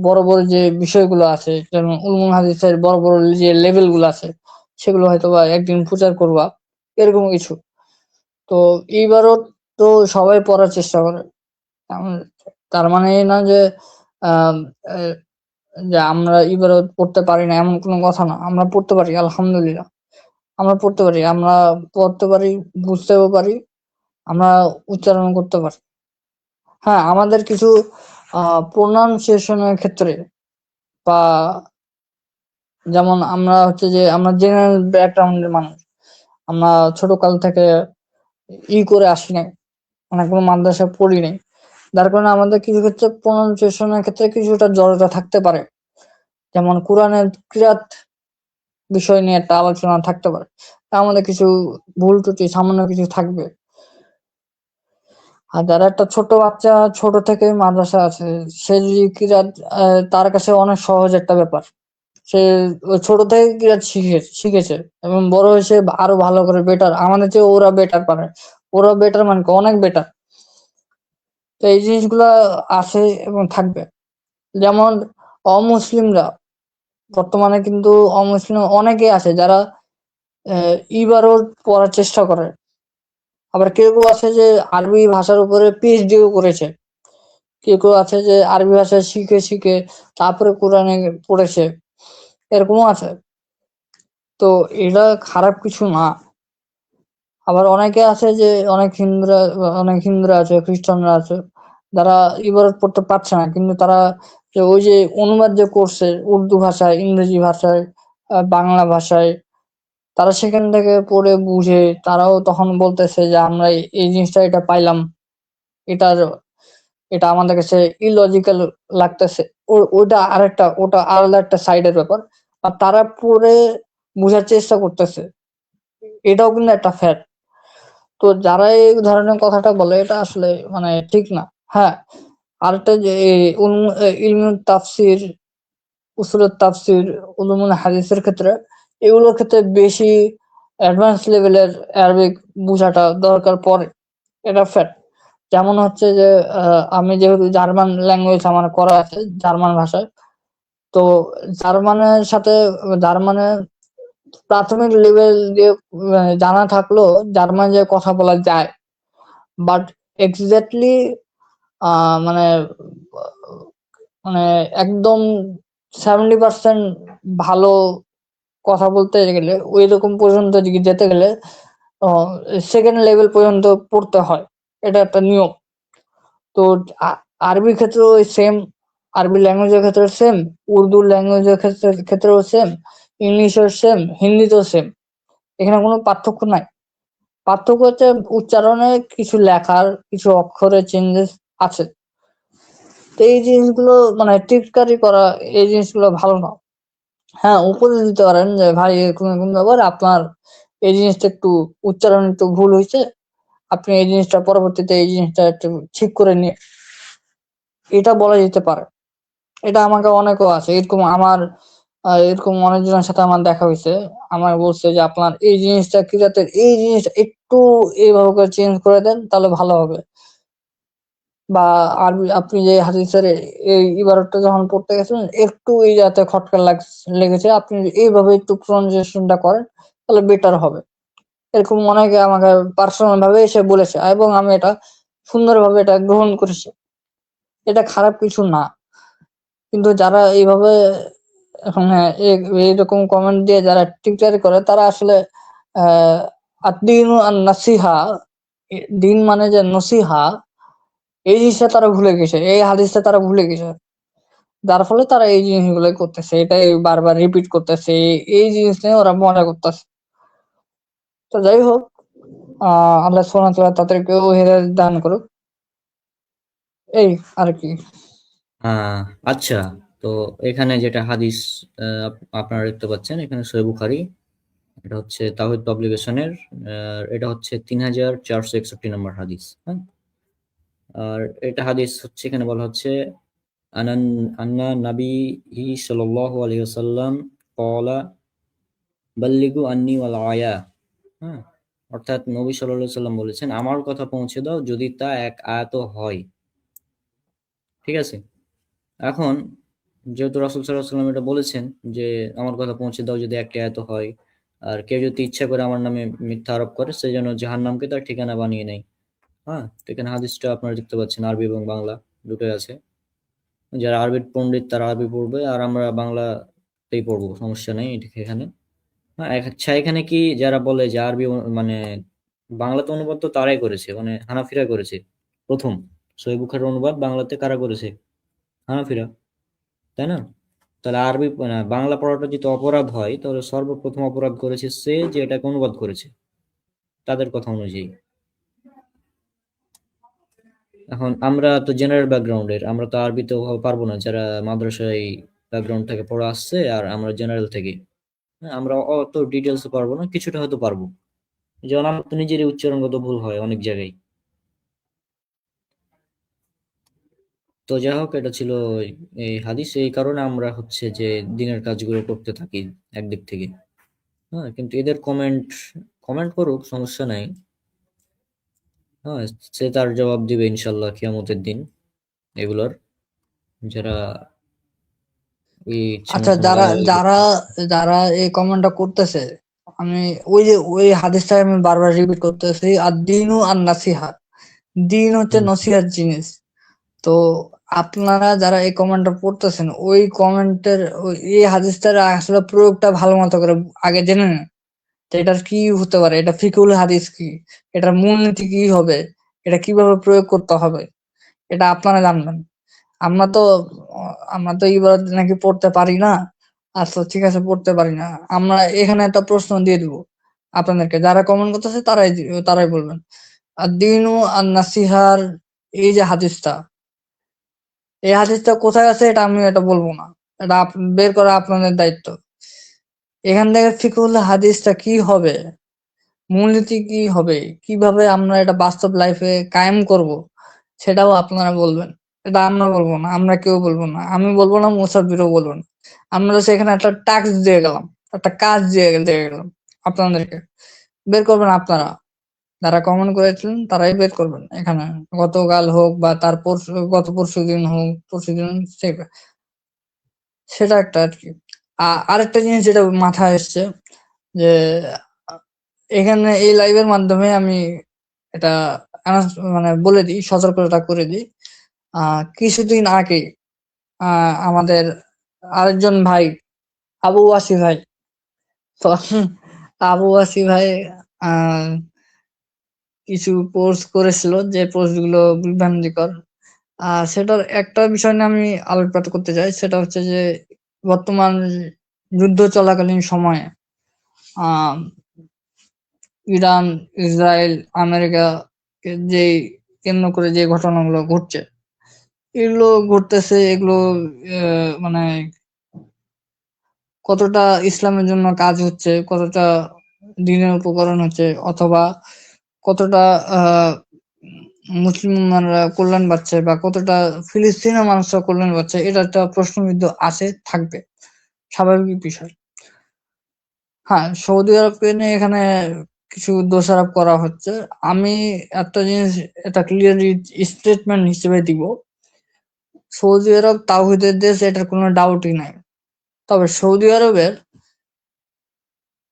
বড় বড় যে বিষয়গুলো আছে, যেমন উলুমুল হাদিসের বড় বড় যে লেভেল গুলো আছে, সেগুলো হয়তো বা একদিন প্রচার করবা, এরকম কিছু। তো এইবারও তো সবাই পড়ার চেষ্টা করে। আম- তার মানে এই না যে আহ যে আমরা ইবারত পড়তে পারি না, এমন কোনো কথা না। আমরা পড়তে পারি, আলহামদুলিল্লাহ। আমরা পড়তে পারি, আমরা পড়তে পারি, বুঝতেও পারি, আমরা উচ্চারণ করতে পারি। হ্যাঁ, আমাদের কিছু প্রোনাউন্সিয়েশনের ক্ষেত্রে, বা যেমন আমরা হচ্ছে যে আমরা জেনারেল ব্যাকগ্রাউন্ডের মানুষ, আমরা ছোট কাল থেকে করে আসি নাই, মানে কোনো মাদ্রাসায় পড়ি নাই। যার কারণে আমাদের কিছু ক্ষেত্রে প্রনাউন্সিয়েশনের ক্ষেত্রে কিছুটা জড়তা থাকতে পারে। যেমন কোরআনের কিরাত বিষয় নিয়ে একটা আলোচনা থাকতে পারে, আমাদের কিছু ভুল ত্রুটি সামান্য কিছু থাকবে। আর যারা একটা ছোট বাচ্চা ছোট থেকে মাদ্রাসা আছে, সে যদি কিরাত তার কাছে অনেক সহজ একটা ব্যাপার। সে ওই ছোট থেকে কিরাত শিখেছে এবং বড় হয়ে সে আরো ভালো করে বেটার, আমাদের চেয়ে ওরা বেটার পারে। ওরা বেটার মানে কি অনেক বেটার। তো এই জিনিসগুলা আছে এবং থাকবে। যেমন অমুসলিমরা বর্তমানে কিন্তু অমুসলিম অনেকেই আছে যারা ইবারত পড়ার চেষ্টা করে। আবার কেউ কেউ আছে যে আরবি ভাষার উপরে পিএইচডিও করেছে। কেউ কেউ আছে যে আরবি ভাষা শিখে শিখে তারপরে কোরআনে পড়েছে, এরকমও আছে। তো এটা খারাপ কিছু না। আবার অনেকে আছে যে অনেক হিন্দুরা আছে, খ্রিস্টানরা আছে যারা ইবাদত পড়তে পারছে না, কিন্তু তারা যে ওই যে অনুবাদ যে করছে উর্দু ভাষায়, ইংরেজি ভাষায়, বাংলা ভাষায়, তারা সেখান থেকে পড়ে বুঝে তারাও তখন বলতেছে যে আমরা এই জিনিসটা এটা পাইলাম, এটার এটা আমাদের কাছে ইলজিক্যাল লাগতেছে। ওটা আলাদা একটা সাইডের ব্যাপার। আর তারা পড়ে বুঝার চেষ্টা করতেছে, এটাও কিন্তু একটা ফ্যাক্ট। তো যারা এই ধরনের কথাটা বলে এটা আসলে মানে ঠিক না। হ্যাঁ, আরেকটা যে ইলমুল তাফসির, উসুলুত তাফসির, উলুমুল হাদিসের ক্ষেত্রে এগুলোর ক্ষেত্রে বেশি অ্যাডভান্স লেভেলের অ্যারাবিক বুঝাটা দরকার পড়ে, এটা ফ্যাক্ট। যেমন হচ্ছে যে আমি যেহেতু জার্মান ল্যাঙ্গুয়েজ আমার করা আছে, জার্মান ভাষায়, তো জার্মানের প্রাথমিক লেভেল দিয়ে জানা থাকলেও জার্মান যে কথা বলা যায়, বাট এক্সাক্টলি মানে মানে একদম 70% ভালো কথা বলতে গেলে ওই রকম পর্যন্ত যেতে গেলে সেকেন্ড লেভেল পর্যন্ত পড়তে হয়, এটা একটা নিয়ম। তো আরবির ক্ষেত্রেও ওই সেম, আরবি ল্যাঙ্গুয়েজের ক্ষেত্রে সেম, উর্দু ল্যাঙ্গুয়েজের ক্ষেত্রেও সেম, ইংলিশের সেম, হিন্দিতেও সেম। এখানে কোনো পার্থক্য নাই। পার্থক্য হচ্ছে উচ্চারণে কিছু লেখার কিছু অক্ষরে চেঞ্জেস আছে। তো এই জিনিসগুলো মানে টিটকারি করা, এই জিনিসগুলো ভালো না। হ্যাঁ, উপদেশ দিতে পারেন যে ভাই এরকম এরকম ব্যাপার, আপনার এই জিনিসটা একটু উচ্চারণ একটু ভুল হয়েছে, আপনি এই জিনিসটা পরবর্তীতে এই জিনিসটা একটু ঠিক করে নিয়ে, এটা বলা যেতে পারে। এটা আমাকে অনেকেও আছে এরকম, এরকম অনেকজনের সাথে আমার দেখা হয়েছে। আমার বলছে যে আপনার এই জিনিসটা কি যাতে এই জিনিসটা একটু এইভাবে করে চেঞ্জ করে দেন তাহলে ভালো হবে। বা আপনি যে হাদিসের এই ইবারতটা যখন পড়তে গেছেন একটু এই যাতে খটকা লেগেছে, আপনি এইভাবে একটু প্রনাউন্সিয়েশনটা করেন তাহলে বেটার হবে। এরকম অনেকে আমাকে পার্সোনাল ভাবে এসে বলেছে এবং আমি এটা সুন্দরভাবে এটা গ্রহণ করেছি। এটা খারাপ কিছু না। কিন্তু যারা এইভাবে মানে এইরকম কমেন্ট দিয়ে যারা টিকটারি করে তারা আসলে আহ আদ-দীনু আন-নাসিহা, দিন মানে যে নসিহা, এই জিনিসটা তারা ভুলে গেছে, এই হাদিসটা তারা ভুলে গেছে। যার ফলে তারা এই জিনিসগুলোই করতেছে, এটাই বারবার রিপিট করতেছে, এই জিনিস নিয়ে ওরা মজা করতেছে। তো যাই হোক, আল্লাহ সুবহানাহু ওয়া তাআলা তাদেরকেও হেদায়েত দান করুক, এই আর কি। আহ আচ্ছা, তো এখানে যেটা হাদিস আপনারা দেখতে পাচ্ছেন, এখানে সহিহ বুখারী, এটা হচ্ছে তাওহীদ পাবলিকেশনের, এটা হচ্ছে 3461 নম্বর হাদিস। হ্যাঁ, আর এটা হাদিস হচ্ছে, এখানে বলা হচ্ছে আন্না নাবিয়্যি সাল্লাল্লাহু আলাইহি ওয়াসাল্লাম ক্বালা বাল্লিগু আন্নী ওয়াল আয়া। হ্যাঁ, অর্থাৎ নবী সাল্লাল্লাহু আলাইহি ওয়াসাল্লাম বলেছেন, আমার কথা পৌঁছে দাও যদি তা এক আয়াতও হয়। ঠিক আছে, এখন যেহেতু রাসূল সাল্লাল্লাহু আলাইহি ওয়াসাল্লাম এটা বলেছেন যে আমার কথা পৌঁছে দাও যদি একটা আয়াতও হয়, আর কেউ যদি ইচ্ছা করে আমার নামে মিথ্যা আরোপ করে সে যেন জাহান্নামকে তার ঠিকানা বানিয়ে নেয়। হ্যাঁ, তো এখানে হাদিসটা আপনারা দেখতে পাচ্ছেন আরবি এবং বাংলা দুটোই আছে। যারা আরবির পণ্ডিত তারা আরবি পড়বে, আর আমরা বাংলাতেই পড়বো, সমস্যা নেই এখানে। হ্যাঁ, আচ্ছা, এখানে কি যারা বলে যে আরবি মানে বাংলাতে অনুবাদ তো তারাই করেছে, মানে হানাফিরা করেছে প্রথম। সহিহ বুখারীর অনুবাদ বাংলাতে কারা করেছে? হানাফিরা, তাই না? তাহলে আরবি মানে বাংলা পড়াটা যদি অপরাধ হয়, তাহলে সর্বপ্রথম অপরাধ করেছে সে যে এটাকে অনুবাদ করেছে, তাদের কথা অনুযায়ী। এখন আমরা তো জেনারেল ব্যাকগ্রাউন্ডের, আমরা তো আরবি তো পারবো না, যারা মাদ্রাসায় ব্যাকগ্রাউন্ড থেকে পড়ে আসছে, আর আমরা জেনারেল থেকে। হ্যাঁ, আমরা অত ডিটেলস পারবো না, কিছুটা হয়তো পারবো। যেমন আমার তো নিজেরই উচ্চারণগত ভুল হয় অনেক জায়গায়। তো যাই হোক, এটা ছিল এই হাদিস। এই কারণে আমরা হচ্ছে যে দিনের কাজগুলো করতে থাকি একদিক থেকে। হ্যাঁ, কিন্তু এদের কমেন্ট, কমেন্ট করুক, সমস্যা নাই। হ্যাঁ, সে তার জবাব দিবে ইনশাল্লাহ কিয়ামতের দিন এগুলোর, যারা এই ইচ্ছে আচ্ছা, মতো যারা গালাগালি যারা করছে। যারা এই কমেন্টটা করতেছে, আমি ওই যে ওই হাদিসটা আমি বারবার রিপিট করতেছি, আর দিনু আর নাসিহা, দিন হচ্ছে হুম। নসিহার জিনিস। তো আপনারা যারা এই কমেন্টটা পড়তেছেন, ওই কমেন্টের এই হাদিসটার আসলে প্রয়োগটা ভালো মতো করে আগে জেনে নেন। তো এটার কি হতে পারে, এটা ফিকুল হাদিস কি, এটার মূলনীতি কি হবে, এটা কিভাবে প্রয়োগ করতে হবে, এটা আপনারা জানবেন। আমরা তো আমরা তো ইবাদত নাকি পড়তে পারি না। আচ্ছা ঠিক আছে, পড়তে পারি না, আমরা এখানে একটা প্রশ্ন দিয়ে দিব আপনাদেরকে, যারা কমেন্ট করতেছে তারাই বলবেন। আর দিনু আর নাসিহার এই যে হাদিসটা, এই হাদিসটা কোথায় আছে এটা আমি এটা বলবো না, এটা বের করা আপনাদের দায়িত্ব। এখান থেকে ফিকহুল হাদিসটা কি হবে, মূলনীতি কি হবে, কিভাবে আমরা এটা বাস্তব লাইফে কায়েম করব, সেটাও আপনারা বলবেন। এটা আমরা বলবো না, আমরা কেউ বলবো না, আমি বলবো না, মুসাফিরও বলবো না। আমরা সেখানে একটা টাস্ক দিয়ে গেলাম, একটা কাজ দিয়ে গেলাম আপনাদেরকে। বের করবেন আপনারা, যারা কমেন্ট করেছিলেন তারাই বের করবেন এখানে। গতকাল হোক বা তার পরশু, গত পরশু দিন হোক, পরশু দিন, সেটা একটা আর কি। আরেকটা জিনিস যেটা মাথায় এসছে, যে আ এখানে এই লাইভের মাধ্যমে আমি এটা মানে বলে দিই, সতর্কতা করে দিই। কিছুদিন আগে আমাদের আরেকজন ভাই, আবু ওয়াসি ভাই, তো আবু ওয়াসি ভাই আ কিছু পোস্ট করেছিল, যে পোস্ট গুলো বিভ্রান্তিকর। সেটার একটা বিষয় নিয়ে আমি আলোকপাত করতে চাই, সেটা হচ্ছে যে বর্তমান যুদ্ধ চলাকালীন সময়ে আহ ইরান, ইসরায়েল, আমেরিকা কে যেই কেন্দ্র করে যে ঘটনাগুলো ঘটছে, এগুলো ঘটতেছে, এগুলো মানে কতটা ইসলামের জন্য কাজ হচ্ছে, কতটা দিনের উপকরণ হচ্ছে, অথবা কতটা আহ মুসলমানরা কল্যাণ পাচ্ছে, বা কতটা ফিলিস্তিনের মানুষরা কল্যাণ পাচ্ছে, এটা একটা প্রশ্নবিদ্ধ আছে, থাকবে, স্বাভাবিক বিষয়। হ্যাঁ, সৌদি আরবকে নিয়ে এখানে কিছু দোষারোপ করা হচ্ছে। আমি একটা জিনিস, এটা ক্লিয়ারলি স্টেটমেন্ট হিসেবে দিব, সৌদি আরব তাওহীদের দেশ, এটার কোনো ডাউটই নাই। তবে সৌদি আরবের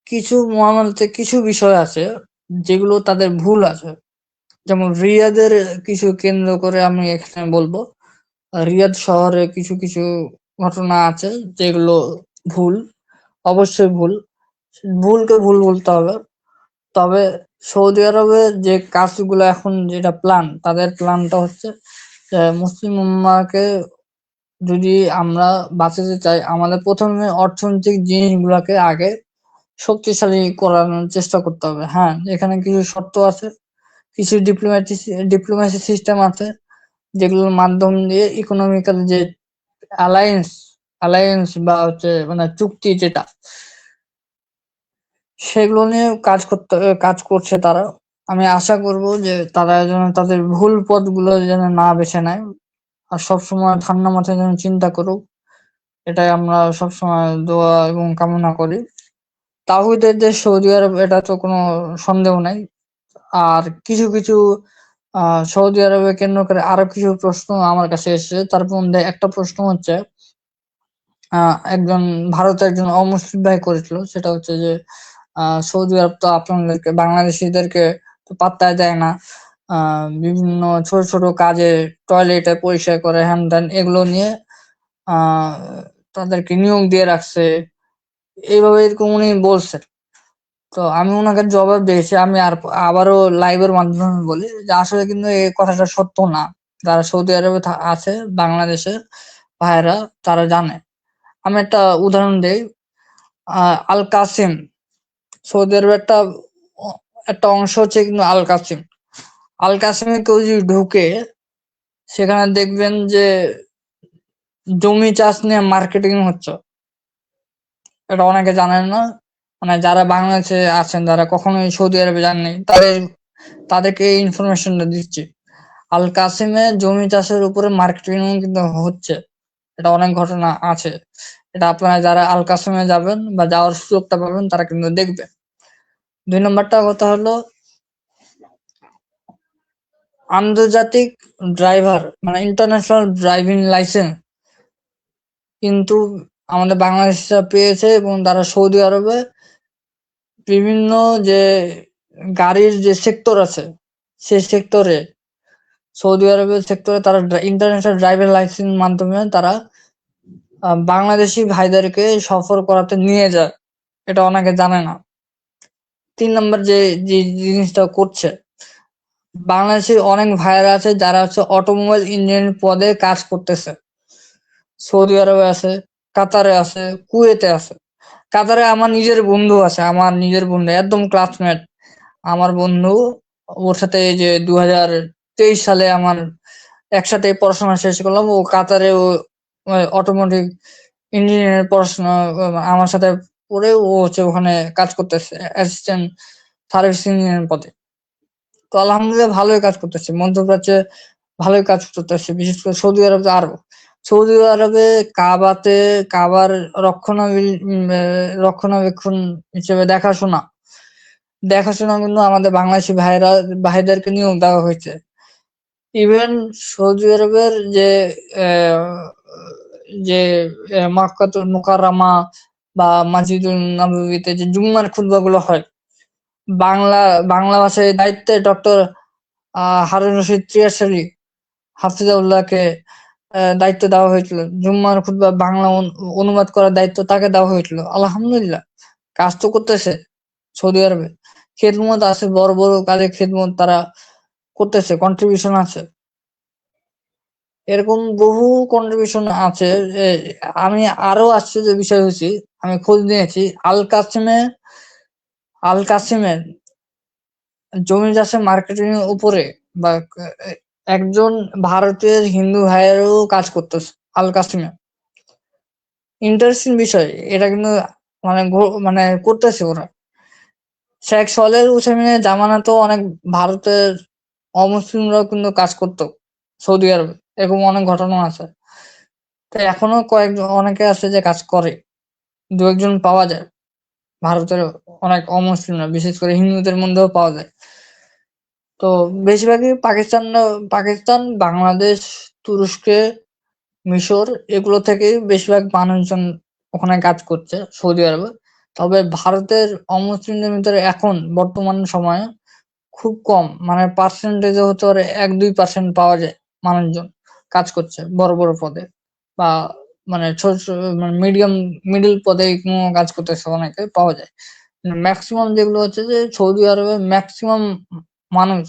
কিছু মুআমালাতে কিছু বিষয় আছে যেগুলো তাদের ভুল আছে। যেমন রিয়াদের কিছু কেন্দ্র করে আমি এখানে বলবো, রিয়াদ শহরে কিছু ঘটনা আছে যেগুলো ভুল, অবশ্যই ভুল। ভুলকে ভুল বলতে হবে। তবে সৌদি আরবের যে কাজগুলো এখন, যেটা প্ল্যান, তাদের প্ল্যানটা হচ্ছে যে মুসলিম উম্মাহকে যদি আমরা বাঁচাতে চাই, আমাদের প্রথমে অর্থনৈতিক জিনিসগুলাকে আগে শক্তিশালী করানোর চেষ্টা করতে হবে। হ্যাঁ, এখানে কিছু শর্ত আছে, কিছু ডিপ্লোম্যাসি সিস্টেম আছে, যেগুলোর মাধ্যম দিয়ে ইকোনমিক্যাল যে অ্যালায়েন্স অ্যালায়েন্স বা হচ্ছে মানে চুক্তি যেটা, সেগুলো নিয়ে কাজ করছে তারা। আমি আশা করব যে তারা যেন তাদের ভুল পথগুলো যেন না বেছে নেয়, আর সবসময় ঠান্ডা মাথায় যেন চিন্তা করুক। এটাই আমরা সবসময় দোয়া এবং কামনা করি। তাওহীদের দেশ সৌদি আরব, এটা তো কোনো সন্দেহ নাই। আর কিছু সৌদি আরবে কেন্দ্র করে আরো কিছু প্রশ্ন আমার কাছে এসেছে। তার মধ্যে একটা প্রশ্ন হচ্ছে, একজন ভারতের একজন অমুসলিম ভাই করেছিল, সেটা হচ্ছে যে সৌদি আরব তো আপনাদেরকে বাংলাদেশীদেরকে তো পাত্তাই দেয় না, বিভিন্ন ছোট কাজে টয়লেটে পরিষ্কার করে, হ্যান ত্যান এগুলো নিয়ে আহ তাদেরকে নিয়োগ দিয়ে রাখছে, এইভাবে এরকম উনি বলছেন। তো আমি উনাকে জবাব দিয়েছি, আমি আবারও লাইভের মাধ্যমে বলি যে আসলে কিন্তু এই কথাটা সত্য না। যারা সৌদি আরবে আছে, বাংলাদেশে ভাইয়েরা, তারা জানে। আমি একটা উদাহরণ দেই। আল কাসিম, সৌদি আরবের একটা অংশ হচ্ছে কিন্তু আল কাসিম। আল কাসিমে কেউ যদি ঢুকে, সেখানে দেখবেন যে জমি চাষ নিয়ে মার্কেটিং হচ্ছে, এটা অনেকে জানেন না। মানে যারা বাংলাদেশে আছেন, যারা কখনোই সৌদি আরবে যাননি, তাদেরকে এই ইনফরমেশনটা দিচ্ছি। আল কাসিমে জমি চাষের উপরে মার্কেটিং কিন্তু হচ্ছে, এটা অনেক ঘটনা আছে। এটা আপনারা যারা আল কাসিমে যাবেন বা যাওয়ার সুযোগটা পাবেন তারা কিন্তু দেখবে। ২ নম্বরটা কথা হলো আন্তর্জাতিক ড্রাইভার, মানে ইন্টারন্যাশনাল ড্রাইভিং লাইসেন্স কিন্তু আমাদের বাংলাদেশিরা পেয়েছে, এবং তারা সৌদি আরবে বিভিন্ন যে গাড়ির যে সেক্টর আছে, সেই সেক্টরে, সৌদি আরবের সেক্টরে তারা ইন্টারন্যাশনাল ড্রাইভিং লাইসেন্স মাধ্যমে তারা বাংলাদেশি ভাইদেরকে সফর করাতে নিয়ে যায়, এটা অনেকে জানে না। ৩ নম্বর যে জিনিসটা করছে, বাংলাদেশের অনেক ভাইয়েরা আছে যারা হচ্ছে অটোমোবাইল ইঞ্জিনিয়ার পদে কাজ করতেছে। সৌদি আরবে আছে, কাতারে আছে, কুয়েতে আছে। কাতারে আমার নিজের বন্ধু আছে, আমার নিজের বন্ধু একদম ক্লাসমেট। আমার বন্ধু, ওর সাথে এই যে ২০২৩ সালে আমার একসাথে পড়াশোনা শেষ করলাম। ও কাতারে ও অটোমোটিভ ইঞ্জিনিয়ার পড়াশোনা আমার সাথে পড়ে ও হচ্ছে ওখানে কাজ করতেছে অ্যাসিস্ট্যান্ট সার্ভিস ইঞ্জিনিয়ার পদে। তো আলহামদুলিল্লাহ ভালোই কাজ করতেছে, মধ্যপ্রাচ্যে ভালোই কাজ করতেছে, বিশেষ করে সৌদি আরবে আরো। সৌদি আরবে কাবার রক্ষণাবেক্ষণ হিসেবে দেখাশোনা কিন্তু আমাদের বাংলাদেশি ভাইদেরকে নিয়োগ দেওয়া হয়েছে। ইভেন সৌদি আরবের যে মক্কাতুল মুকাররমা বা মসজিদুল নববীতে যে জুম্মার খুতবাগুলো হয়, বাংলা বাংলা ভাষায় দায়িত্বে ডক্টর হারুন রশিদ ত্রিয়াশারী হাফিজাউল্লাহকে দায়িত্ব দেওয়া হয়েছিল। জুম্মার খুতবা বাংলা অনুবাদ করার দায়িত্ব তাকে দেওয়া হয়েছিল। আলহামদুলিল্লাহ কাজ তো করতেছে সৌদি আরবে। খেদমত আছে, বড় বড় কাজে খেদমত তারা করতেছে, কন্ট্রিবিউশন আছে। এরকম বহু কন্ট্রিবিউশন আছে। এ আমি আরো আশ্চর্যের বিষয় হয়েছি, আমি খোঁজ নিয়েছি আল কাসিমের জমি চাষের মার্কেটিং এর উপরে বা একজন ভারতের হিন্দু ভাইয়েরও কাজ করতেছে আল কাসিমে। ইন্টারেস্টিং বিষয় এটা কিন্তু, মানে করতেছে ওরা। শেখ সলেহ উসাইমিনের জামানাতেও অনেক ভারতের অমুসলিমরাও কিন্তু কাজ করতো সৌদি আরবে, এরকম অনেক ঘটনা আছে। তো এখনো অনেকে আছে যে কাজ করে, দু একজন পাওয়া যায় ভারতের অনেক অমুসলিমরা, বিশেষ করে হিন্দুদের মধ্যেও পাওয়া যায়। তো বেশিরভাগই পাকিস্তান, বাংলাদেশ, তুরস্কে, মিশর এগুলো থেকেই বেশিরভাগ মানুষজন ওখানে কাজ করছে সৌদি আরবে। তবে ভারতের অমুসলিমদের ভিতরে এখন বর্তমান সময়ে খুব কম, মানে পার্সেন্টেজে হতে পারে ১-২% পাওয়া যায় মানুষজন কাজ করছে বড় বড় পদে, বা মানে ছোট ছোট মানে মিডল পদে কাজ করতেছে অনেকে পাওয়া যায়। ম্যাক্সিমাম যেগুলো হচ্ছে যে সৌদি আরবে ম্যাক্সিমাম মানুষ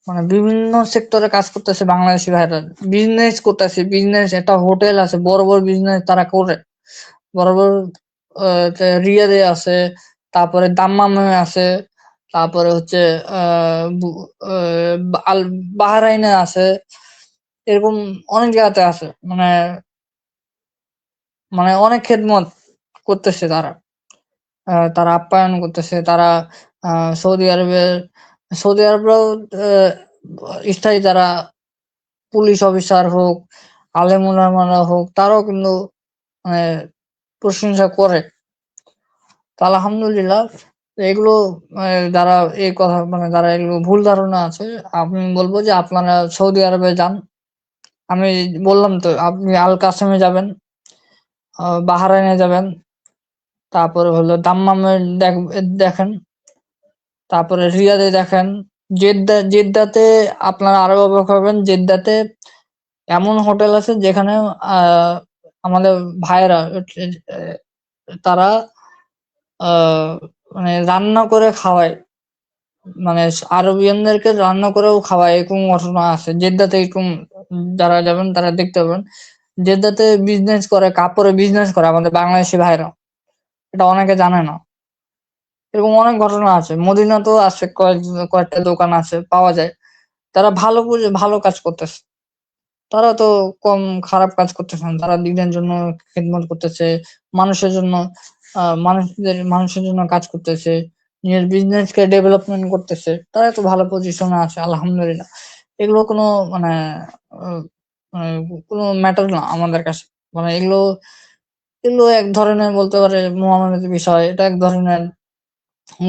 মানে বিভিন্ন সেক্টরে কাজ করতেছে বাংলাদেশি ভাইরা। বিজনেস করতেছে, বিজনেস একটা হোটেল আছে, বড় বড় বিজনেস তারা করে। বড় বড় রিয়াদে আছে, তারপরে দাম্মামে আছে, তারপরে হচ্ছে আল বাহরাইনে আছে, এরকম অনেক জায়গাতে আছে। মানে মানে অনেক খেদমত করতেছে তারা। তারা আপ্যায়ন করতেছে। তারা সৌদি আরবেও স্থায়ী যারা পুলিশ অফিসার হোক, আলেম ওলামারা হোক, তারাও কিন্তু মানে প্রশংসা করে। তো আলহামদুলিল্লাহ এগুলো যারা এই কথা মানে যারা এগুলো ভুল ধারণা আছে, আমি বলব যে আপনারা সৌদি আরবে যান। আমি বললাম তো আপনি আল কাসেমে যাবেন, বাহরাইনে যাবেন, তারপরে হলো দাম্মামে দেখেন, তারপরে রিয়াদে দেখেন, জেদ্দাতে আপনারা আরো অবাক হবেন। জেদ্দাতে এমন হোটেল আছে যেখানে আহ আমাদের ভাইয়েরা তারা আহ মানে রান্না করে খাওয়ায়, মানে আরবিয়ানদেরকে রান্না করেও খাওয়ায়, এরকম ঘটনা আছে জেদ্দাতে। এরকম যারা যাবেন তারা দেখতে পাবেন। জেদ্দাতে বিজনেস করে, কাপড়ে বিজনেস করে আমাদের বাংলাদেশি ভাইরা, এটা অনেকে জানে না। এরকম অনেক ঘটনা আছে। মদিনাতেও আছে, কয়েকটা দোকান আছে, পাওয়া যায়। তারা ভালো বুঝে ভালো কাজ করতেছে। তারা তো কম খারাপ কাজ করতেছে না, তারা দিনের জন্য খেদমত করতেছে, মানুষের জন্য মানুষের জন্য কাজ করতেছে, নিজের বিজনেস কে ডেভেলপমেন্ট করতেছে, তারা তো ভালো পজিশনে আছে আলহামদুলিল্লাহ। এগুলো কোনো মানে আহ, মানে কোনো ম্যাটার না আমাদের কাছে। মানে এগুলো এগুলো এক ধরনের বলতে পারে মহামানবিক বিষয়, এটা এক ধরনের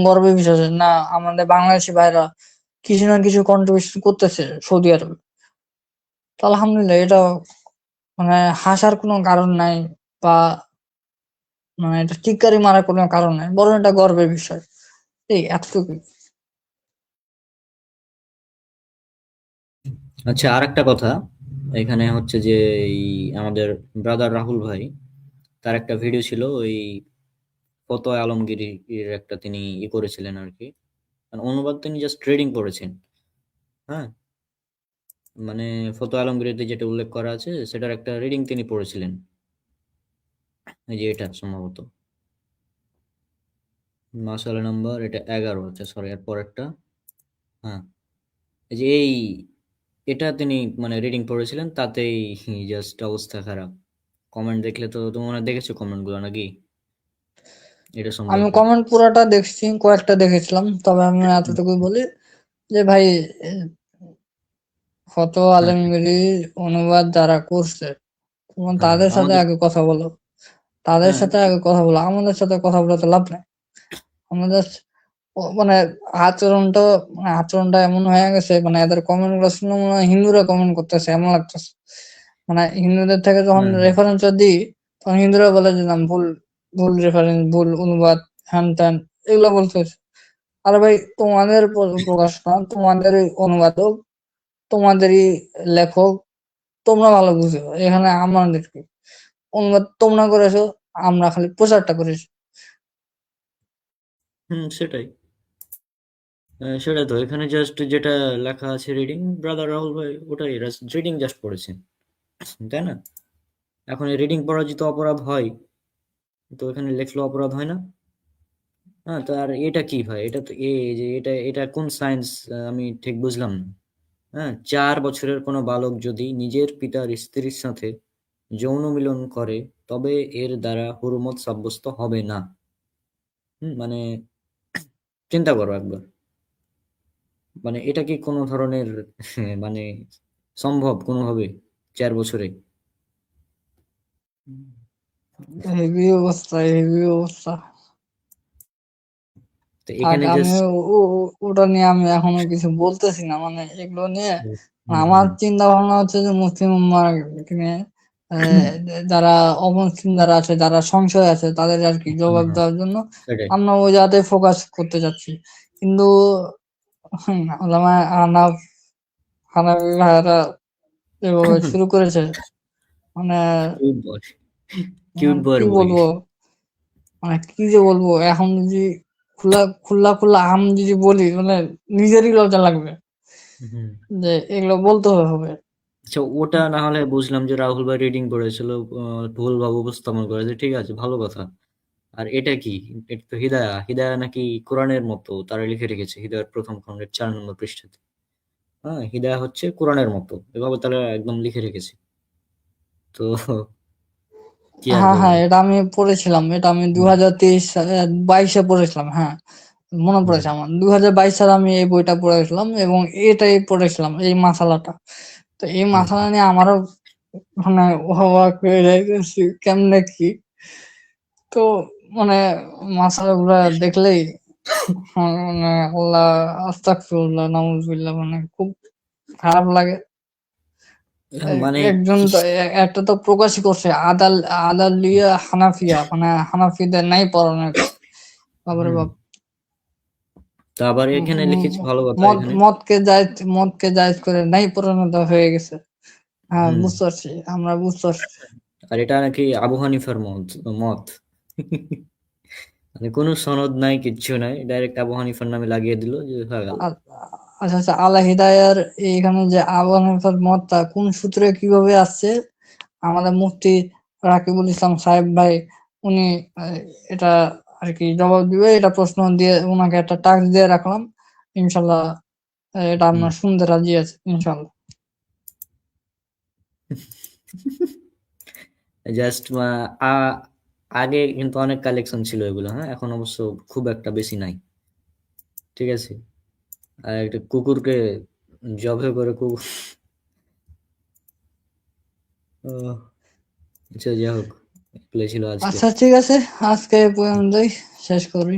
গর্বের বিষয় যে না, আমাদের বাংলাদেশি ভাইরা কিছু না কিছু কন্ট্রিবিউশন করতেছে সৌদি আরবে। তো আলহামদুলিল্লাহ, এটা মানে হাসার কোনো কারণ নাই, বা মানে এটা টিক্কারি মারার কোনো কারণ নাই, বরং এটা গর্বের বিষয়। এই এতটুকুই। আচ্ছা, আরেকটা কথা, এখানে হচ্ছে যে এই আমাদের ব্রাদার রাহুল ভাই, তার একটা ভিডিও ছিল ওই ফতোয়া আলমগীরের একটা, তিনি করেছিলেন আর কি, মানে অনুবাদ তিনি জাস্ট ট্রেডিং করেছেন। হ্যাঁ, মানে ফতোয়া আলমগীরিতে যেটা উল্লেখ করা আছে সেটার একটা রিডিং তিনি পড়েছিলেন, এই যে এটা সম্ভবত মাসালা নাম্বার এটা 11, আচ্ছা সরি এর পরেরটা। হ্যাঁ, এই যে এটা তিনি মানে রিডিং পড়েছিলেন, তাতেই জাস্ট অবস্থা খারাপ। কমেন্ট দেখলে তো তুমি মনে হয় দেখেছো কমেন্ট গুলো নাকি এটা আমি সম্পর্কে? কমেন্ট পুরাটা দেখছি, কয়েকটা দেখেছিলাম, তবে আমি এতটুকুই বলি যে ভাই, ফতোয়া হ্যাঁ, আলমগীর অনুবাদ যারা করছে, তোমার হ্যাঁ, হ্যাঁ, তাদের সাথে আমাদের, আগে কথা বলো, তাদের হ্যাঁ, সাথে আগে কথা বলো, আমাদের সাথে কথা বলে তো লাভ নাই। আমাদের মানে আচরণটা আচরণটা এমন হয়ে গেছে, মানে এদের কমেন্ট গুলো শুনে মনে হয় হিন্দুরা কমেন্ট করতেছে এমন লাগতেছে। মানে হিন্দুদের থেকে যখন হ্যাঁ, হ্যাঁ, রেফারেন্স দিই, তখন হিন্দুরা বলে যে না, ভুল ভুল রেফারেন্স, ভুল অনুবাদ, হ্যান ত্যান, এগুলো বলতেছে। আরে ভাই, তোমাদের প্রকাশনা, তোমাদেরই অনুবাদক, তোমাদেরই লেখক, তোমরা ভালো বুঝো, এখানে আমাদের কি? অনুবাদ তোমরা করেছো, আমরা খালি প্রচারটা করেছি। সেটাই। সেটাই তো, এখানে জাস্ট যেটা লেখা আছে রিডিং, ব্রাদার রাহুল ভাই ওটাই রিডিং জাস্ট পড়েছেন, তাই না? এখন এই রিডিং পড়া যদি অপরাধ হয়, তো এখানে লেখলো অপরাধ হয় না? হ্যাঁ, তো আর এটা কি ভাই, এটা তো যে এটা এটা কোন সায়েন্স, আমি ঠিক বুঝলাম না। হ্যাঁ, 4 বছরের কোনো বালক যদি নিজের পিতার স্ত্রীর সাথে যৌন মিলন করে, তবে এর দ্বারা হুরমত সাব্যস্ত হবে না। মানে চিন্তা করো একবার, মানে এটা কি কোনো ধরনের মানে সম্ভব কোনোভাবে 4 বছরে? হেভি অবস্থা, হেভি অবস্থা। তো থাক, এখানে আমি জাস্ট, ওটা নিয়ে আমি এখনো কিছু বলতেছি না, মানে এগুলো নিয়ে আমার চিন্তা ভাবনা হচ্ছে যে মুসলিম উম্মাহকে নিয়ে যারা অমুসলিম যারা আছে, যারা সংশয় আছে, তাদের আর কি জবাব দেওয়ার জন্য সেটাই। আমরা ওই জায়গাতে ফোকাস করতে যাচ্ছি। কিন্তু ওলামা আহনাফ, হানাফি ভাইয়েরা যেভাবে শুরু করেছে, মানে কিউট বয়, কিউট বয়ের কি বই। বলবো, মানে কি যে বলবো, এখন যদি খোলা খোলা খোলা আম যদি বলি, মানে নিজেরই লজ্জা লাগবে হুম। যে এগুলো বলতে হবে। আচ্ছা, ওটা না হলে বুঝলাম যে রাহুল ভাই রিডিং করেছিল, ভুলভাবে উপস্থাপন করেছে, ঠিক আছে, ভালো কথা। আর এটা কি? এটা তো হিদায়া, হিদায়া নাকি কোরআনের মতো তারা লিখে রেখেছে, হিদায়ার প্রথম খণ্ডের 4 নম্বর পৃষ্ঠাতে। হ্যাঁ, হিদায়া হচ্ছে কোরআনের মতো, এভাবে তারা একদম লিখে রেখেছে। তো কি আর হ্যাঁ হ্যাঁ, বলবো। এটা আমি পড়েছিলাম, এটা আমি দু হুম, হাজার তেইশ 22-এ পড়েছিলাম, হ্যাঁ মনে হুম, পড়েছে আমার, 2022 সালে আমি এই বইটা পড়েছিলাম, এবং এটাই পড়েছিলাম, এই মাসালাটা। তো এই হুম, মাসালা নিয়ে আমারও মানে অবাক হয়ে গেছি কেমনে কি। তো মানে মাসালা গুলা দেখলেই মানে আল্লাহ, আস্তাগফিরুল্লাহ, নাউজুবিল্লাহ, মানে খুব খারাপ লাগে। মানে একজন কি, তো একটা তো প্রকাশই করছে, আদালিয়া হানাফিয়া, মানে হানাফিদের নাই পড়ানোর। বাবারে হুম, বাপ। তা আবার উম, এখানে উম, লিখেছে ভালো কথা মদ এখানে। মদকে জায়েজ করে নাই পড়ানো দেওয়া হয়ে গেছে। হ্যাঁ, হুম, বুঝতে পারছি, আমরা বুঝতে পারছি। আর এটা নাকি আবু হানিফার মত মত মানে কোনো সনদ নাই, কিচ্ছু নাই, ডাইরেক্ট আবু হানিফার নামে লাগিয়ে দিল যে হয়ে গেল। আ- আচ্ছা আচ্ছা, আলা হিদায়ার এখানে যে আবু হানিফার মতটা কোন সূত্রে কিভাবে আসছে, আমাদের মুফতি রাকিবুল ইসলাম সাহেব ভাই, উনি আহ, এটা আর কি জবাব দিবে, এটা প্রশ্ন দিয়ে ওনাকে একটা টাস্ক দিয়ে রাখলাম। ইনশাল্লাহ এটা হুম, আমরা শুনতে রাজি আছি ইনশাল্লাহ। জাস্ট আগে কিন্তু অনেক কালেকশন ছিল এগুলো, হ্যাঁ, এখন অবশ্য খুব একটা বেশি নাই। ঠিক আছে, আর একটা কুকুরকে জবে করে কুকুর। আহ, আচ্ছা, যাই হোক, এগুলো ছিল আজকে। আচ্ছা ঠিক আছে, আজকে এই পর্যন্তই শেষ করি।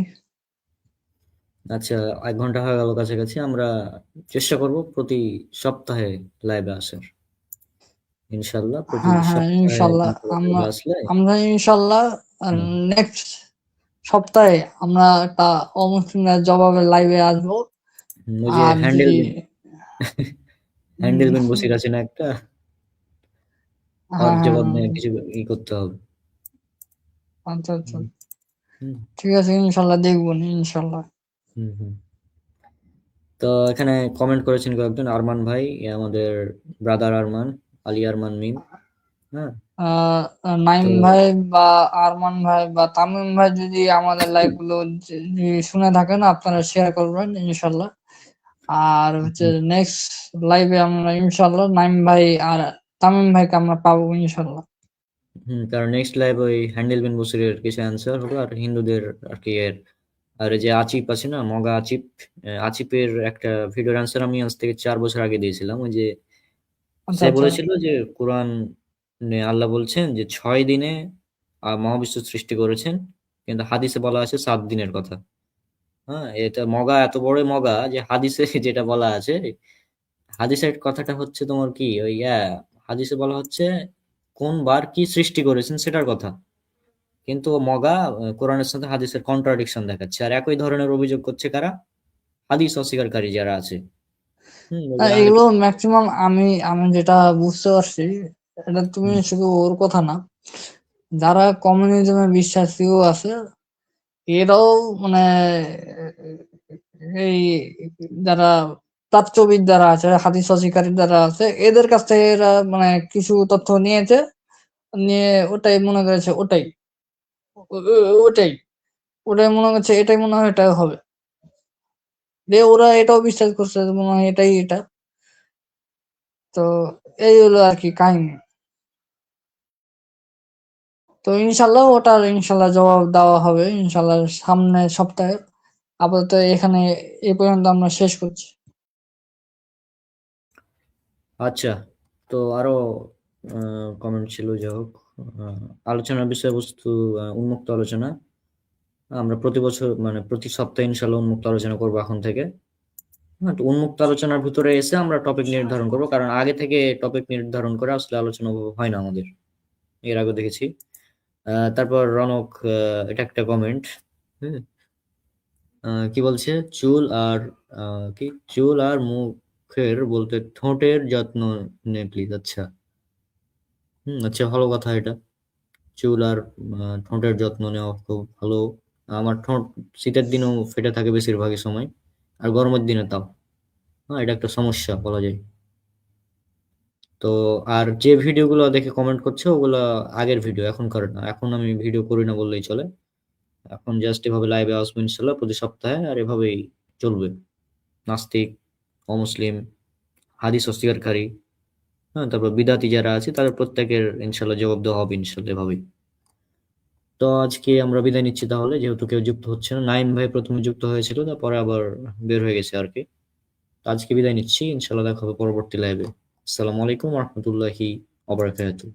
আচ্ছা, 1 ঘন্টা হয়ে গেল কাছাকাছি। আমরা চেষ্টা করব প্রতি সপ্তাহে লাইভে আসার। ইনশাল্লাহ প্রতি হ্যাঁ হ্যাঁ, সপ্তাহে ইনশাল্লাহ আমরা লাইভে আসলে আমরা ইনশাল্লাহ হুম, নেক্সট সপ্তাহে আমরা একটা অমুসলিমের জবাবের লাইভে আসবো। ওই যে আর হ্যান্ডেল যদি বিন, হ্যান্ডেল বিন বসির আছে না একটা, ওর হ্যাঁ হ্যাঁ জবাব নিয়ে হ্যাঁ, কিছু করতে হবে। আচ্ছা আচ্ছা, হুম, হুম, ঠিক আছে, ইনশাল্লাহ দেখবো নি, ইনশাল্লাহ। হুম, হুম। তো এখানে কমেন্ট করেছেন কয়েকজন, আরমান ভাই, আমাদের ব্রাদার আরমান, আলী আরমান মিম। হ্যাঁ, আহ নাইম তো ভাই বা আরমান ভাই বা তামিম ভাই যদি আমাদের লাইভ গুলো যদি শুনে থাকেন, আপনারা শেয়ার করবেন ইনশাল্লাহ। আর হচ্ছে হুম, নেক্সট লাইভে আমরা ইনশাল্লাহ নাইম ভাই আর তামিম ভাইকে আমরা পাবো ইনশাল্লাহ। কারণ নেক্সট লাইভ ওই হ্যান্ডেল বিন বসিরের কিছু অ্যান্সার হলো, আর হিন্দুদের আর কি এর, আর এই যে আচিপ আছে না, মগা আচিপ, আচিপের একটা ভিডিওর অ্যান্সার আমি আজ থেকে 4 বছর আগে দিয়েছিলাম। ওই যে আচ্ছা সে আচ্ছা বলেছিল যে কোরআন আল্লাহ বলছেন যে 6 দিনে মহাবিশ্ব সৃষ্টি করেছেন, কিন্তু হাদিসে বলা আছে 7 দিনের কথা। হ্যাঁ, এটা মগা এত বড় মগা যে হাদিসে যেটা বলা আছে, হাদিসের কথাটা হচ্ছে তোমার কি ওই হাদিসে বলা হচ্ছে কোন বার কি সৃষ্টি করেছেন সেটার কথা, কিন্তু ও মগা কোরআনের সাথে হাদিসের কন্ট্রাডিকশন দেখাচ্ছে, আর একই ধরনের অভিযোগ করছে কারা, হাদিস অস্বীকারী যারা আছে। বলবে আর এগুলো কি। ম্যাক্সিমাম আমি আমি যেটা বুঝতে পারছি, এটা তুমি হুম, শুধু ওর কথা না, যারা কমিউনিজমে বিশ্বাসীও আছে এরাও মানে এই যারা প্রাচ্যবিদ যারা আছে, হাদিস অস্বীকারী যারা আছে, এদের কাছ থেকে এরা মানে কিছু তথ্য নিয়েছে, নিয়ে ওটাই মনে করেছে, ওটাই ওটাই ওটাই মনে করছে, এটাই মনে হয় এটাই হবে, দিয়ে ওরা এটাও বিশ্বাস করছে যে মনে হয় এটাই এটা। তো এই হলো আর কি কাহিনী। তো ইনশাল্লাহ ওটার ইনশাল্লাহ জবাব দেওয়া হবে ইনশাল্লাহ সামনের সপ্তাহে। আপাতত এখানে এই পর্যন্ত আমরা শেষ করছি। আচ্ছা, তো আরো কমেন্ট ছিল, যাই হোক, আলোচনার বিষয়বস্তু উন্মুক্ত আলোচনা। আমরা প্রতি বছর মানে প্রতি সপ্তাহে ইনশাল্লাহ উন্মুক্ত আলোচনা করবো এখন থেকে। হ্যাঁ, তো উন্মুক্ত আলোচনার ভিতরে এসে আমরা টপিক নির্ধারণ করবো, কারণ আগে থেকে টপিক নির্ধারণ করে আসলে আলোচনা হয় না আমাদের, এর আগে দেখেছি। তারপর রনক, এটা একটা কমেন্ট। হুম, কি বলছে, চুল আর কি, চুল আর মুখের বলতে ঠোঁটের যত্ন নে প্লিজ। আচ্ছা, আচ্ছা, ভালো কথা এটা। চুল আর ঠোঁটের যত্ন নেওয়া খুব ভালো। আমার ঠোঁট শীতের দিনেও ফেটে থাকে বেশিরভাগই সময়, আর গরমের দিনে তাও। হ্যাঁ, এটা একটা সমস্যা বলা যায়। তো আর যে ভিডিওগুলো দেখে কমেন্ট করছে ওগুলা আগের ভিডিও, এখনকার না। এখন আমি ভিডিও করি না বললেই চলে। এখন জাস্ট এভাবে লাইভে আসবো ইনশাল্লাহ প্রতি সপ্তাহে, আর এভাবেই চলবে। নাস্তিক, অমুসলিম, হাদিস অস্বীকারী, হ্যাঁ, তারপর বিদাতি যারা আছে তাদের প্রত্যেকের ইনশাল্লাহ জবাব দেওয়া হবে ইনশাল্লাহ এভাবেই। তো আজকে আমরা বিদায় নিচ্ছি তাহলে, যেহেতু কেউ যুক্ত হচ্ছে না। নাইম ভাই প্রথমে যুক্ত হয়েছিল, তারপরে আবার বের হয়ে গেছে আর কি। তো আজকে বিদায় নিচ্ছি, ইনশাল্লাহ দেখা হবে পরবর্তী লাইভে। আসসালামু আলাইকুম রহমতুল্লাহি ওয়া বারাকাতুহু।